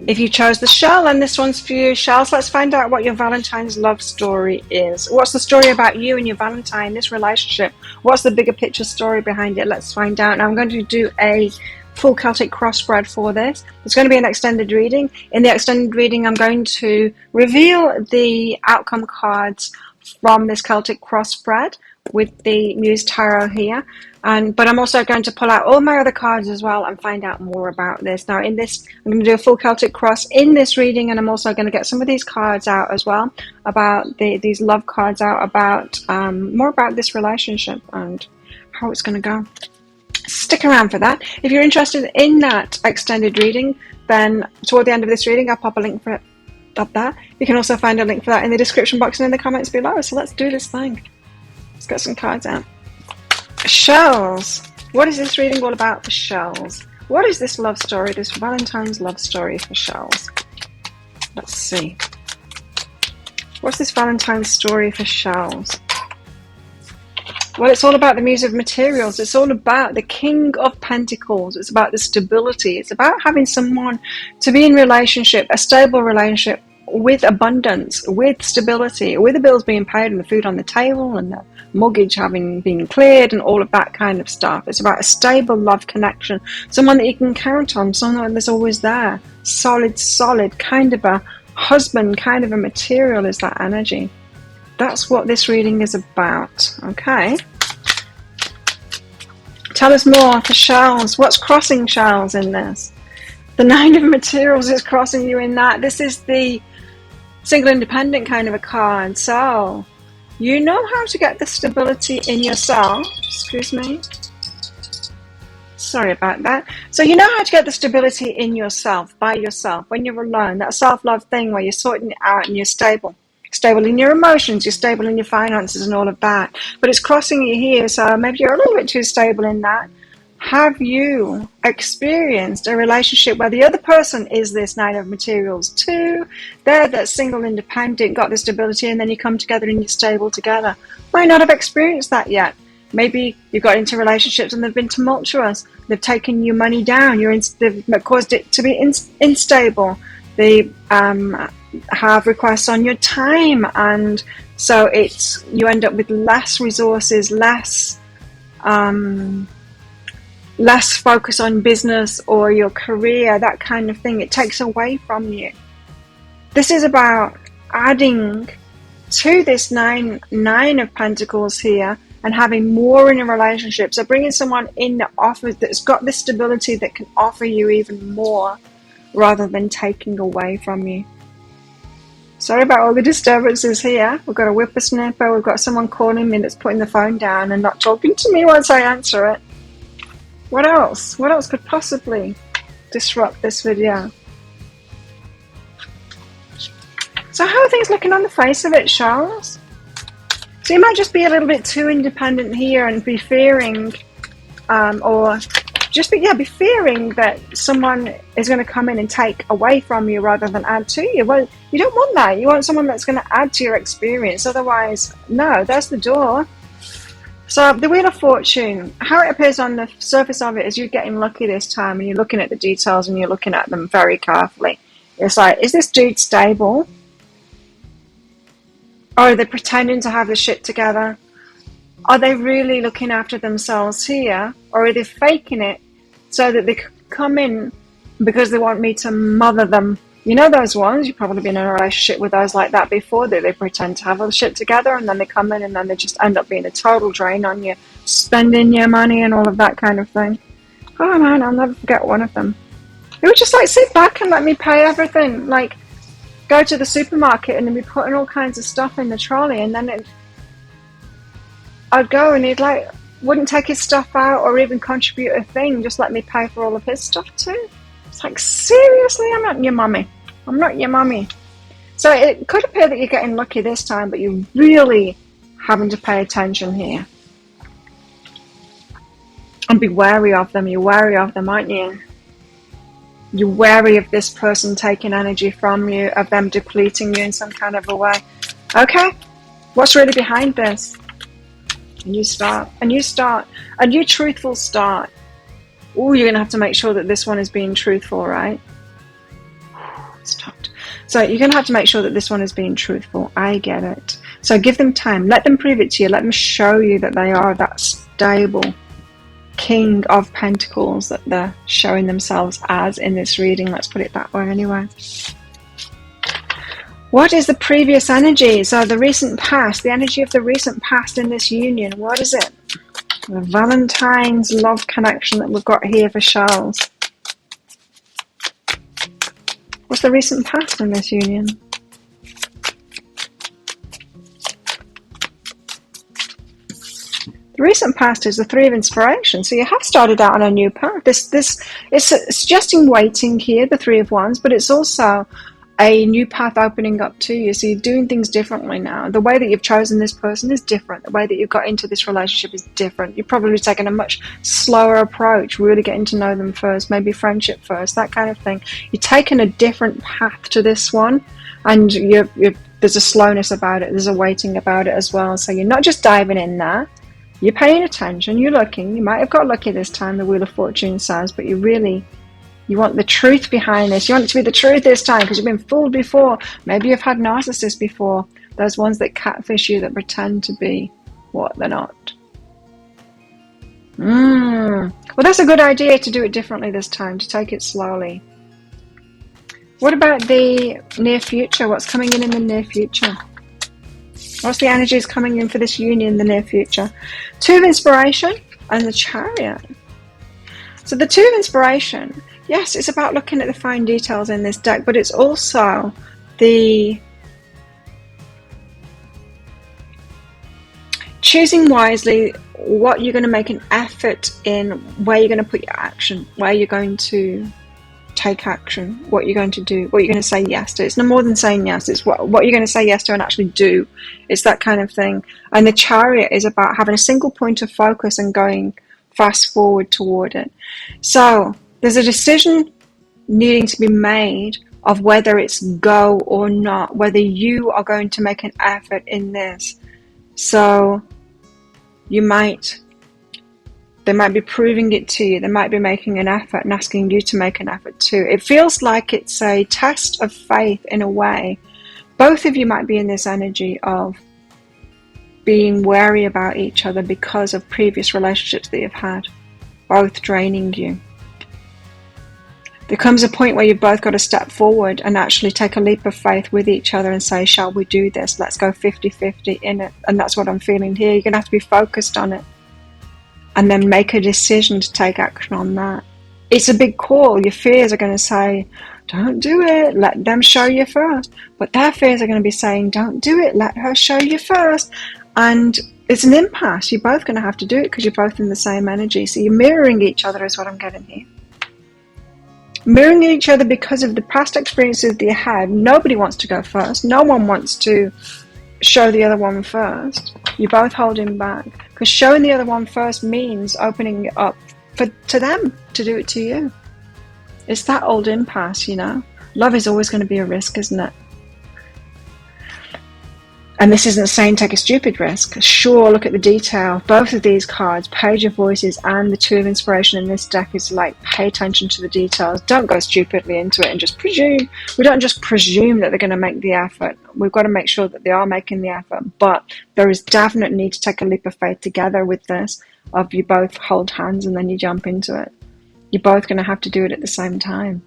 [SPEAKER 1] If you chose the shell, then this one's for you. Shells, let's find out what your Valentine's love story is. What's the story about you and your Valentine, this relationship? What's the bigger picture story behind it? Let's find out. Now I'm going to do a full Celtic cross spread for this. It's going to be an extended reading. In the extended reading, I'm going to reveal the outcome cards from this Celtic cross spread with the Muse Tarot here. But I'm also going to pull out all my other cards as well and find out more about this. Now in this, I'm going to do a full Celtic cross in this reading, and I'm also going to get some of these cards out as well, about these love cards out, about more about this relationship and how it's going to go. Stick around for that. If you're interested in that extended reading, then toward the end of this reading, I'll pop a link for it up there. You can also find a link for that in the description box and in the comments below. So let's do this thing. Let's get some cards out. Shells. What is this reading all about for Shells? What is this love story, this Valentine's love story for Shells? Let's see. What's this Valentine's story for Shells? Well, it's all about the Muse of Materials. It's all about the King of Pentacles. It's about the stability. It's about having someone to be in relationship, a stable relationship with abundance, with stability, with the bills being paid and the food on the table and the mortgage having been cleared and all of that kind of stuff. It's about a stable love connection, someone that you can count on, someone that's always there, solid, kind of a husband, kind of a material is that energy. That's what this reading is about. Okay. Tell us more for Shells. What's crossing Shells in this? The 9 of Materials is crossing you in that. This is the single independent kind of a card. So you know how to get the stability in yourself. Excuse me. Sorry about that. So you know how to get the stability in yourself, by yourself, when you're alone. That self-love thing where you're sorting it out and you're stable. Stable in your emotions, you're stable in your finances and all of that. But it's crossing you here, so maybe you're a little bit too stable in that. Have you experienced a relationship where the other person is this 9 of Materials too? They're that single, independent, got the stability, and then you come together and you're stable together. Might not have experienced that yet. Maybe you got into relationships and they've been tumultuous. They've taken your money down. They've caused it to be unstable. They have requests on your time, and so you end up with less resources, less focus on business or your career, that kind of thing. It takes away from you. This is about adding to this nine of Pentacles here and having more in a relationship. So bringing someone in that's got this stability that can offer you even more rather than taking away from you. Sorry about all the disturbances here. We've got a whippersnapper. We've got someone calling me that's putting the phone down and not talking to me once I answer it. What else? What else could possibly disrupt this video? So how are things looking on the face of it, Charles? So you might just be a little bit too independent here and be fearing, or just be fearing that someone is going to come in and take away from you rather than add to you. Well, you don't want that. You want someone that's going to add to your experience. Otherwise, no, that's the door. So the Wheel of Fortune, how it appears on the surface of it is you're getting lucky this time and you're looking at the details and you're looking at them very carefully. It's like, is this dude stable? Or are they pretending to have the shit together? Are they really looking after themselves here? Or are they faking it so that they could come in because they want me to mother them You know those ones, you've probably been in a relationship with those like that before, that they pretend to have all the shit together and then they come in and then they just end up being a total drain on you, spending your money and all of that kind of thing. Oh man, I'll never forget one of them. It would just like sit back and let me pay everything. Like, go to the supermarket and then be putting all kinds of stuff in the trolley, and then I'd go and he'd like wouldn't take his stuff out or even contribute a thing, just let me pay for all of his stuff too. It's like, seriously, I'm not your mummy. I'm not your mummy. So it could appear that you're getting lucky this time, but you're really having to pay attention here. And be wary of them. You're wary of them, aren't you? You're wary of this person taking energy from you, of them depleting you in some kind of a way. Okay, what's really behind this? A new start. A new start. A new truthful start. Oh, you're going to have to make sure that this one is being truthful, right? Stopped. So you're going to have to make sure that this one is being truthful. I get it. So give them time. Let them prove it to you. Let them show you that they are that stable King of Pentacles that they're showing themselves as in this reading. Let's put it that way anyway. What is the previous energy? So the recent past, the energy of the recent past in this union. What is it? The Valentine's love connection that we've got here for Charles. What's the recent past in this union? The recent past is the Three of Inspiration. So you have started out on a new path. This is suggesting waiting here, the Three of Wands, but it's also a new path opening up to you. So you're doing things differently now. The way that you've chosen this person is different. The way that you've got into this relationship is different. You're probably taking a much slower approach, really getting to know them first, maybe friendship first, that kind of thing. You're taking a different path to this one, and there's a slowness about it. There's a waiting about it as well. So you're not just diving in there. You're paying attention. You're looking. You might have got lucky this time, the Wheel of Fortune says, but you want the truth behind this. You want it to be the truth this time because you've been fooled before. Maybe you've had narcissists before. Those ones that catfish you, that pretend to be what they're not. Well, that's a good idea to do it differently this time, to take it slowly. What about the near future? What's coming in the near future? What's the energies coming in for this union in the near future? Two of Inspiration and the Chariot. So the Two of Inspiration, yes, it's about looking at the fine details in this deck, but it's also the choosing wisely what you're going to make an effort in, where you're going to put your action, where you're going to take action, what you're going to do, what you're going to say yes to. It's no more than saying yes. It's what you're going to say yes to and actually do. It's that kind of thing. And the Chariot is about having a single point of focus and going fast forward toward it. So there's a decision needing to be made of whether it's go or not, whether you are going to make an effort in this. So they might be proving it to you. They might be making an effort and asking you to make an effort too. It feels like it's a test of faith in a way. Both of you might be in this energy of being wary about each other because of previous relationships that you've had, both draining you. There comes a point where you've both got to step forward and actually take a leap of faith with each other and say, shall we do this? Let's go 50-50 in it. And that's what I'm feeling here. You're going to have to be focused on it and then make a decision to take action on that. It's a big call. Your fears are going to say, don't do it. Let them show you first. But their fears are going to be saying, don't do it. Let her show you first. And it's an impasse. You're both going to have to do it because you're both in the same energy. So you're mirroring each other is what I'm getting here. Mirroring each other because of the past experiences that you had. Nobody wants to go first. No one wants to show the other one first. You're both holding back. Because showing the other one first means opening it up to them to do it to you. It's that old impasse, you know. Love is always going to be a risk, isn't it? And this isn't saying take a stupid risk. Sure, look at the detail. Both of these cards, Page of Voices and the Two of Inspiration in this deck, is like, pay attention to the details. Don't go stupidly into it and just presume. We don't just presume that they're going to make the effort. We've got to make sure that they are making the effort. But there is definite need to take a leap of faith together with this, of you both hold hands and then you jump into it. You're both going to have to do it at the same time.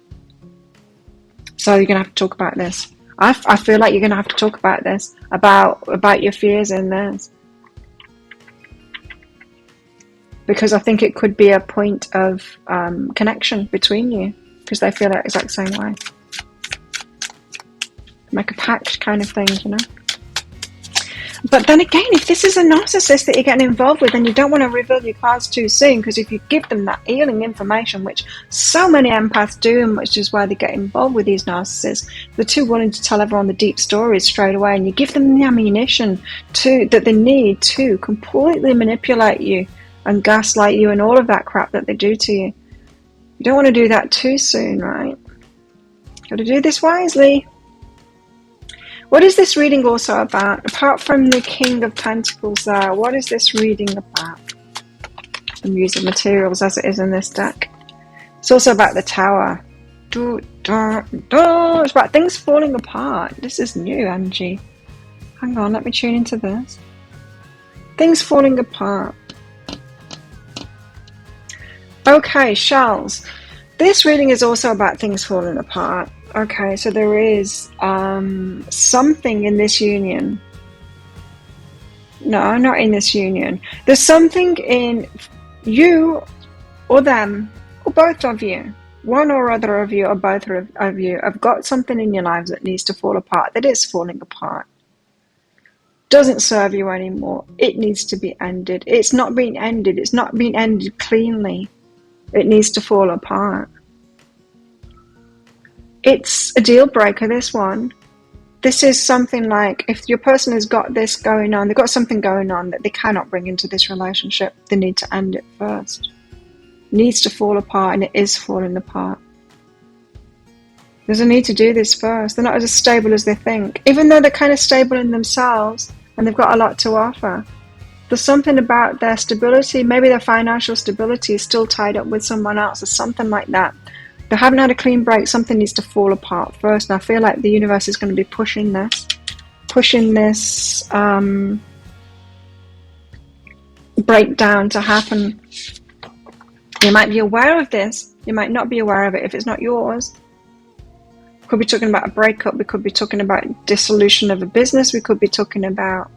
[SPEAKER 1] So you're going to have to talk about this. I feel like you're going to have to talk about this, about your fears in this. Because I think it could be a point of connection between you, because they feel the exact same way. Make a pact kind of thing, you know. But then again, if this is a narcissist that you're getting involved with, then you don't want to reveal your cards too soon, because if you give them that healing information, which so many empaths do, and which is why they get involved with these narcissists, they're too willing to tell everyone the deep stories straight away, and you give them the ammunition that they need to completely manipulate you and gaslight you and all of that crap that they do to you. You don't want to do that too soon, right? Got to do this wisely. What is this reading also about? Apart from the King of Pentacles there, what is this reading about? The Muse of Materials as it is in this deck. It's also about the Tower. It's about things falling apart. This is new, Angie. Hang on, let me tune into this. Things falling apart. Okay, shells. This reading is also about things falling apart. Okay, so there is something in this union. No, not in this union. There's something in you or them or both of you. One or other of you or both of you have got something in your lives that needs to fall apart, that is falling apart. Doesn't serve you anymore. It needs to be ended. It's not being ended. It's not being ended cleanly. It needs to fall apart. It's a deal breaker, this one. This is something like, if your person has got this going on, they've got something going on that they cannot bring into this relationship, they need to end it first. It needs to fall apart, and it is falling apart. There's a need to do this first. They're not as stable as they think. Even though they're kind of stable in themselves, and they've got a lot to offer. There's something about their stability, maybe their financial stability is still tied up with someone else, or something like that. They haven't had a clean break. Something needs to fall apart first. And I feel like the universe is going to be pushing this breakdown to happen. You might be aware of this. You might not be aware of it if it's not yours. We could be talking about a breakup. We could be talking about dissolution of a business. We could be talking about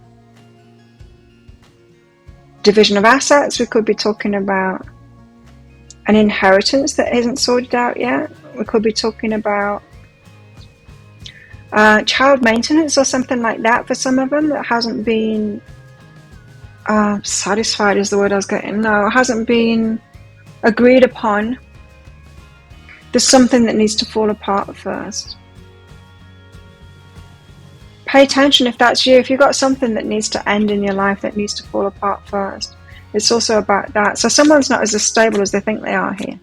[SPEAKER 1] division of assets. We could be talking about an inheritance that isn't sorted out yet. We could be talking about child maintenance or something like that for some of them that hasn't been satisfied is the word I was getting. No, it hasn't been agreed upon. There's something that needs to fall apart first. Pay attention if that's you. If you've got something that needs to end in your life, that needs to fall apart first. It's also about that. So someone's not as stable as they think they are here.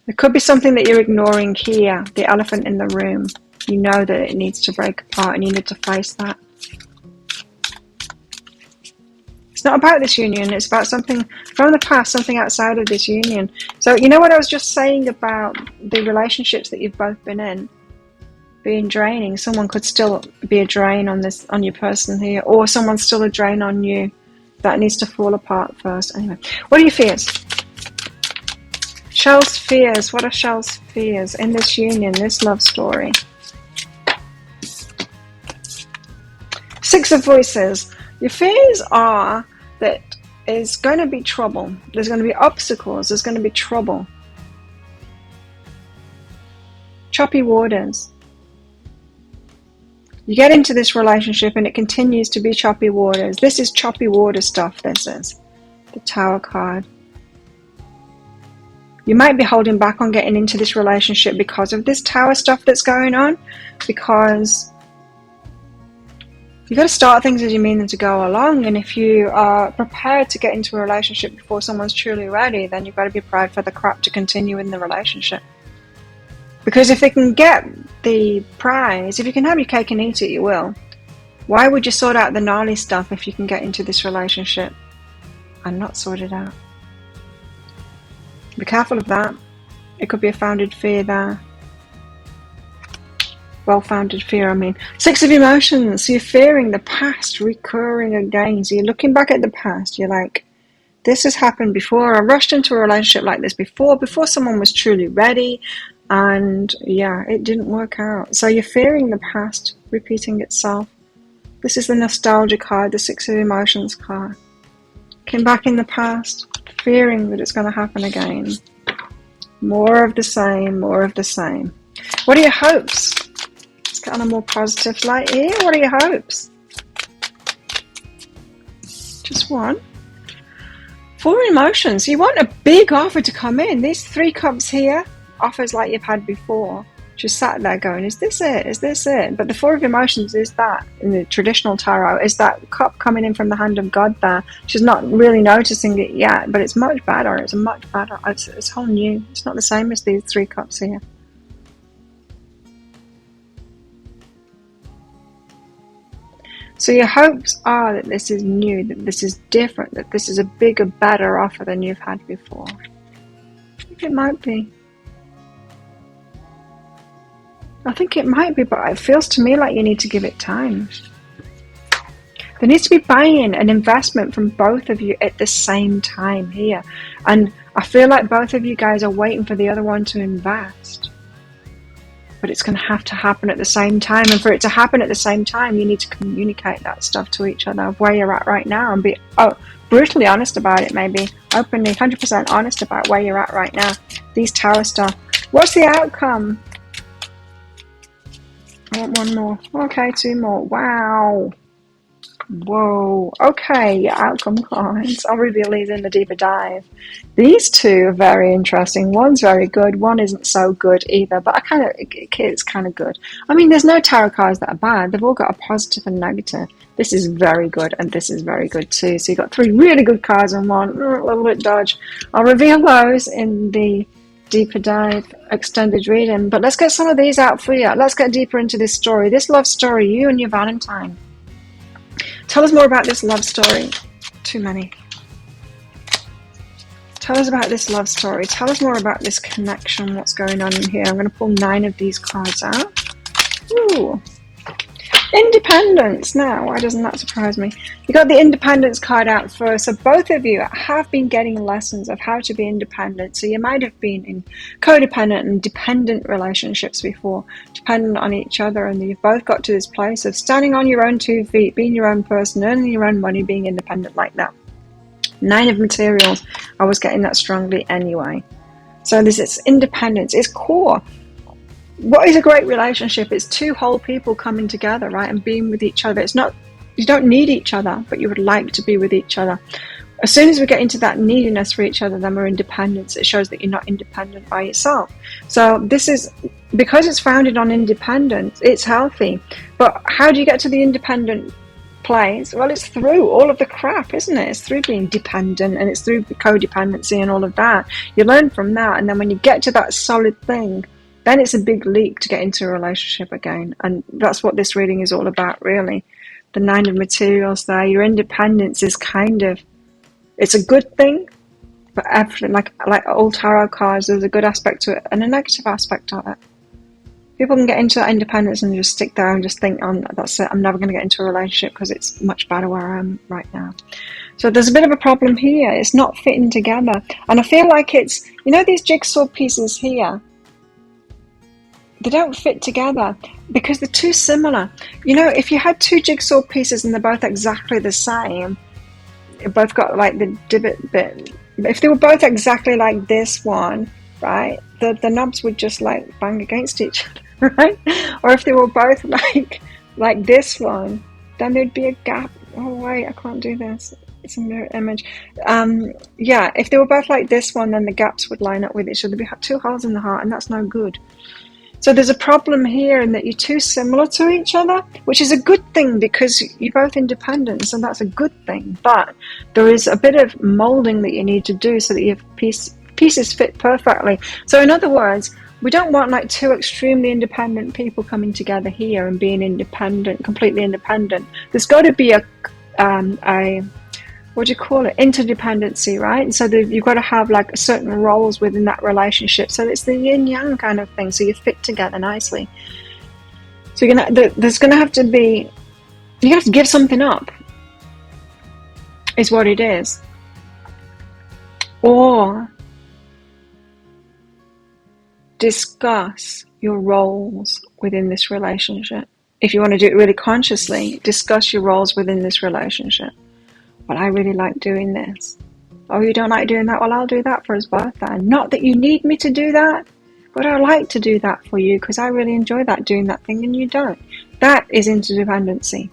[SPEAKER 1] There could be something that you're ignoring here, the elephant in the room. You know that it needs to break apart and you need to face that. It's not about this union, it's about something from the past, something outside of this union. So you know what I was just saying about the relationships that you've both been in? Being draining. Someone could still be a drain on your person here, or someone's still a drain on you. That needs to fall apart first. Anyway, what are your fears? Shell's fears. What are Shell's fears in this union, this love story? Six of Voices. Your fears are that there's going to be trouble. There's going to be obstacles. There's going to be trouble. Choppy waters. You get into this relationship and it continues to be choppy waters. This is choppy water stuff, this is. The Tower card. You might be holding back on getting into this relationship because of this Tower stuff that's going on. Because you've got to start things as you mean them to go along. And if you are prepared to get into a relationship before someone's truly ready, then you've got to be prepared for the crap to continue in the relationship. Because if they can get the prize, if you can have your cake and eat it, you will. Why would you sort out the gnarly stuff if you can get into this relationship and not sort it out? Be careful of that. It could be a founded fear there. Well-founded fear, I mean. Six of Emotions. So you're fearing the past recurring again. So you're looking back at the past. You're like, This has happened before. I rushed into a relationship like this before someone was truly ready, and yeah, it didn't work out. So you're fearing the past repeating itself. This is the nostalgia card, the Six of Emotions card. Came back in the past, fearing that it's going to happen again. More of the same, more of the same. What are your hopes? Let's get on a more positive light here. What are your hopes? Just one. For emotions, you want a big offer to come in. These 3 cups here, offers like you've had before. Just sat there going, is this it? Is this it? But the 4 of emotions is that, in the traditional tarot, is that cup coming in from the hand of God there. She's not really noticing it yet, but it's much better. It's it's whole new. It's not the same as these 3 cups here. So your hopes are that this is new, that this is different, that this is a bigger, better offer than you've had before. I think it might be. I think it might be, but it feels to me like you need to give it time. There needs to be buy-in and investment from both of you at the same time here. And I feel like both of you guys are waiting for the other one to invest. But it's going to have to happen at the same time. And for it to happen at the same time, you need to communicate that stuff to each other, of where you're at right now, and be brutally honest about it, maybe. Openly, 100% honest about where you're at right now. These tower stuff. What's the outcome? I want one more. Okay, 2 more. Wow. Whoa. Okay, your outcome cards. I'll reveal these in the deeper dive. These 2 are very interesting. One's very good. One isn't so good either, but it's kind of good. I mean, there's no tarot cards that are bad. They've all got a positive and negative. This is very good, and this is very good too. So you've got 3 really good cards and one a little bit dodge. I'll reveal those in the deeper dive extended reading, but let's get some of these out for you. Let's get deeper into this story, this love story, you and your Valentine. Tell us more about this love story. Too many. Tell us about this love story. Tell us more about this connection, what's going on in here. I'm going to pull 9 of these cards out. Ooh. Independence. Now, why doesn't that surprise me? You got the independence card out first. So both of you have been getting lessons of how to be independent. So you might have been in codependent and dependent relationships before, dependent on each other, and you've both got to this place of standing on your own 2 feet, being your own person, earning your own money, being independent like that. 9 of materials. I was getting that strongly anyway. So this is independence. It's core. What is a great relationship? It's 2 whole people coming together, right, and being with each other. It's not, you don't need each other, but you would like to be with each other. As soon as we get into that neediness for each other, then we're independent. It shows that you're not independent by yourself. So this is, because it's founded on independence, it's healthy. But how do you get to the independent place? Well, it's through all of the crap, isn't it? It's through being dependent, and it's through codependency and all of that. You learn from that, and then when you get to that solid thing, then it's a big leap to get into a relationship again. And that's what this reading is all about, really. The 9 of materials there. Your independence is kind of, it's a good thing, but everything, like all tarot cards, there's a good aspect to it and a negative aspect of it. People can get into that independence and just stick there and just think, oh, that's it, I'm never going to get into a relationship because it's much better where I am right now. So there's a bit of a problem here. It's not fitting together. And I feel like it's, you know, these jigsaw pieces here, they don't fit together because they're too similar. You know, if you had 2 jigsaw pieces and they're both exactly the same, both got like the divot bit. If they were both exactly like this one, right, the knobs would just like bang against each other, right? Or if they were both like this one, then there'd be a gap. Oh wait, I can't do this. It's a mirror image. Yeah, if they were both like this one, then the gaps would line up with each other. There'd be 2 holes in the heart, and that's no good. So there's a problem here in that you're too similar to each other, which is a good thing because you're both independent, so that's a good thing. But there is a bit of molding that you need to do so that your pieces fit perfectly. So in other words, we don't want like 2 extremely independent people coming together here and being independent, completely independent. There's got to be a what do you call it, interdependency, right? So you've got to have like certain roles within that relationship. So it's the yin yang kind of thing. So you fit together nicely. So there's gonna have to be, you have to give something up, is what it is. Or discuss your roles within this relationship. If you want to do it really consciously, discuss your roles within this relationship. Well, I really like doing this. Oh, you don't like doing that? Well, I'll do that for us both then. Not that you need me to do that, but I like to do that for you because I really enjoy that, doing that thing, and you don't. That is interdependency.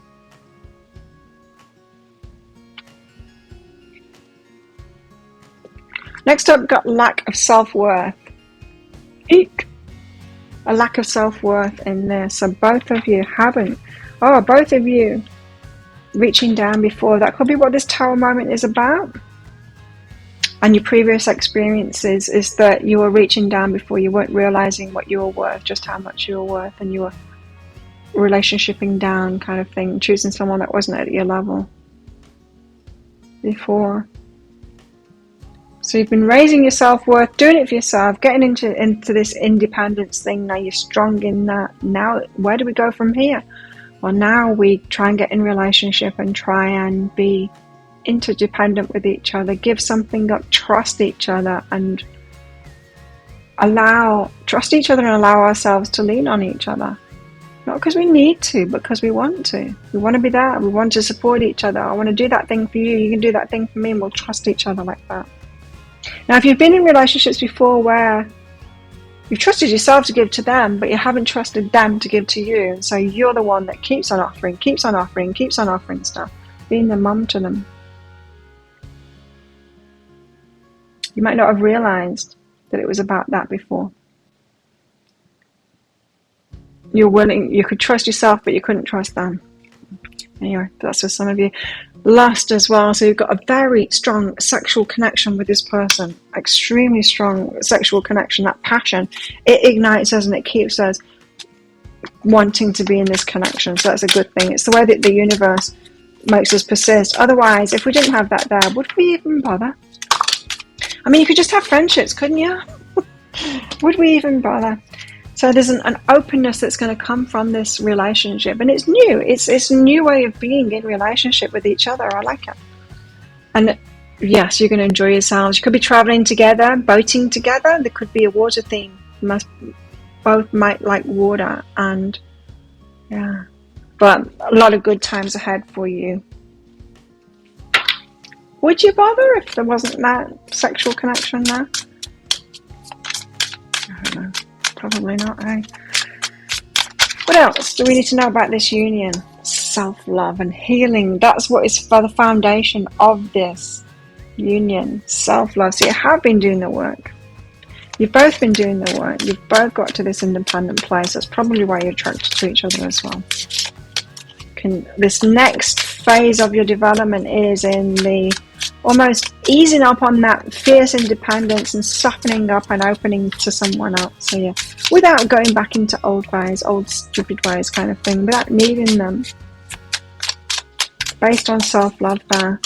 [SPEAKER 1] Next up, got lack of self-worth. Eek! A lack of self-worth in there. So both of you haven't. Oh, both of you reaching down before. That could be what this tower moment is about. And your previous experiences is that you were reaching down before, you weren't realizing what you were worth, just how much you were worth, and you were relationshiping down kind of thing, choosing someone that wasn't at your level before. So you've been raising your self-worth, doing it for yourself, getting into this independence thing. Now you're strong in that. Now, where do we go from here? Well, now we try and get in relationship and try and be interdependent with each other, give something up, trust each other, and trust each other and allow ourselves to lean on each other. Not because we need to, but because we want to. We want to be there. We want to support each other. I want to do that thing for you. You can do that thing for me, and we'll trust each other like that. Now, if you've been in relationships before where you've trusted yourself to give to them, but you haven't trusted them to give to you, and so you're the one that keeps on offering stuff, being the mum to them. You might not have realized that it was about that before. You could trust yourself, but you couldn't trust them. Anyway, that's for some of you. Lust as well. So you've got a very strong sexual connection with this person. Extremely strong sexual connection, that passion. It ignites us and it keeps us wanting to be in this connection. So that's a good thing. It's the way that the universe makes us persist. Otherwise, if we didn't have that there, would we even bother? I mean, you could just have friendships, couldn't you? Would we even bother? So there's an openness that's going to come from this relationship. And it's new. It's a new way of being in relationship with each other. I like it. And yes, you're going to enjoy yourselves. You could be traveling together, boating together. There could be a water theme. Both might like water. And yeah. But a lot of good times ahead for you. Would you bother if there wasn't that sexual connection there? I don't know. Probably not, eh? What else do we need to know about this union? Self-love and healing. That's what is for the foundation of this union. Self-love. So you have been doing the work. You've both been doing the work. You've both got to this independent place. That's probably why you're attracted to each other as well. This next phase of your development is in the almost easing up on that fierce independence and softening up and opening to someone else. So yeah, without going back into old ways, old stupid ways kind of thing, without needing them. Based on self-love there.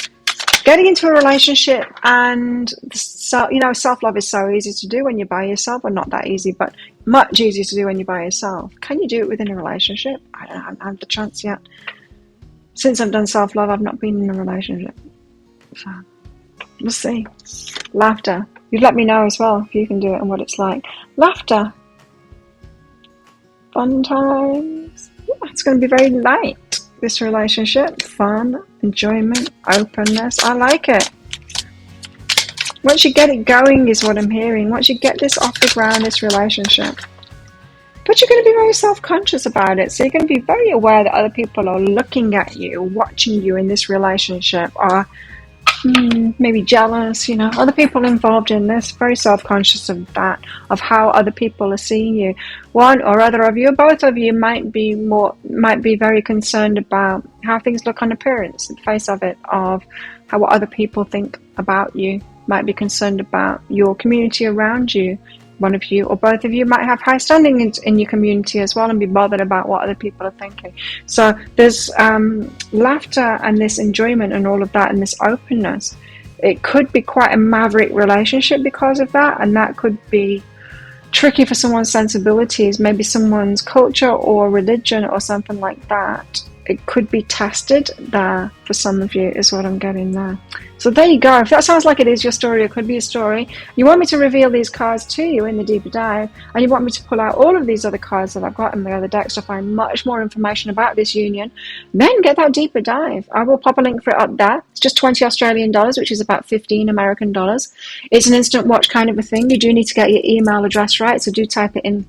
[SPEAKER 1] Getting into a relationship, and self-love is so easy to do when you're by yourself, or not that easy, but much easier to do when you're by yourself. Can you do it within a relationship? I haven't had the chance yet. Since I've done self-love, I've not been in a relationship. So, we'll see. Laughter. You'd let me know as well if you can do it and what it's like. Laughter. Fun times. It's going to be very light, this relationship. Fun, enjoyment, openness. I like it. Once you get it going is what I'm hearing. Once you get this off the ground, this relationship. But you're going to be very self-conscious about it. So you're going to be very aware that other people are looking at you, watching you in this relationship, are maybe jealous, other people involved in this, very self-conscious of that, of how other people are seeing you. One or other of you, both of you might be very concerned about how things look on appearance, the face of it, of how what other people think about you, might be concerned about your community around you. One of you or both of you might have high standing in your community as well and be bothered about what other people are thinking. So there's laughter and this enjoyment and all of that and this openness. It could be quite a maverick relationship because of that, and that could be tricky for someone's sensibilities, maybe someone's culture or religion or something like that. it could be tested there for some of you, is what I'm getting there. So there you go. If that sounds like it is your story, it could be a story, you want me to reveal these cards to you in the deeper dive, and you want me to pull out all of these other cards that I've got in the other decks to find much more information about this union, then get that deeper dive. I will pop a link for it up there. It's just 20 Australian dollars, which is about 15 American dollars. It's an instant watch kind of a thing. You do need to get your email address right, so do type it in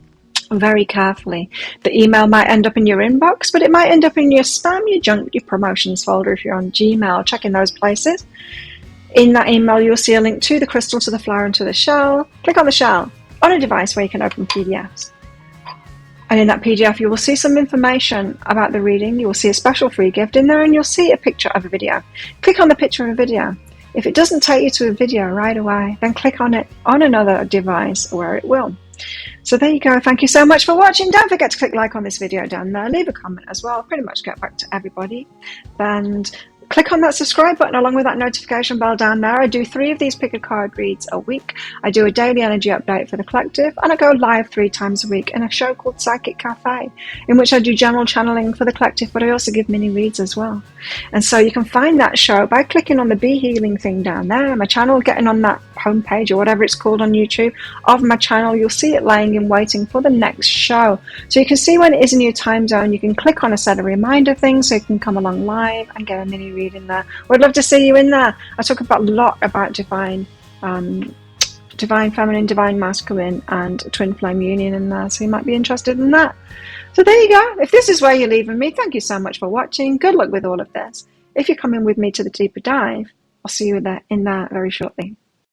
[SPEAKER 1] very carefully. The email might end up in your inbox, but it might end up in your spam, your junk, your promotions folder if you're on Gmail. Check in those places. In that email, you'll see a link to the crystal, to the flower, and to the shell. Click on the shell on a device where you can open PDFs. And in that PDF, you will see some information about the reading. You will see a special free gift in there, and you'll see a picture of a video. Click on the picture of a video. If it doesn't take you to a video right away, then click on it on another device where it will. So there you go. Thank you so much for watching. Don't forget to click like on this video down there. Leave a comment as well. Pretty much get back to everybody. And click on that subscribe button along with that notification bell down there. I do 3 of these pick a card reads a week. I do a daily energy update for the collective, and I go live 3 times a week in a show called Psychic Cafe, in which I do general channeling for the collective, but I also give mini reads as well. And so you can find that show by clicking on the Be Healing thing down there. My channel, getting on that homepage or whatever it's called on YouTube of my channel, you'll see it laying in waiting for the next show. So you can see when it is in your time zone. You can click on a set of reminder things so you can come along live and get a mini read in there. We'd love to see you in there. I talk about a lot about divine feminine, divine masculine, and twin flame union in there, so you might be interested in that. So there you go. If this is where you're leaving me, thank you so much for watching. Good luck with all of this. If you're coming with me to the deeper dive, I'll see you in there very shortly.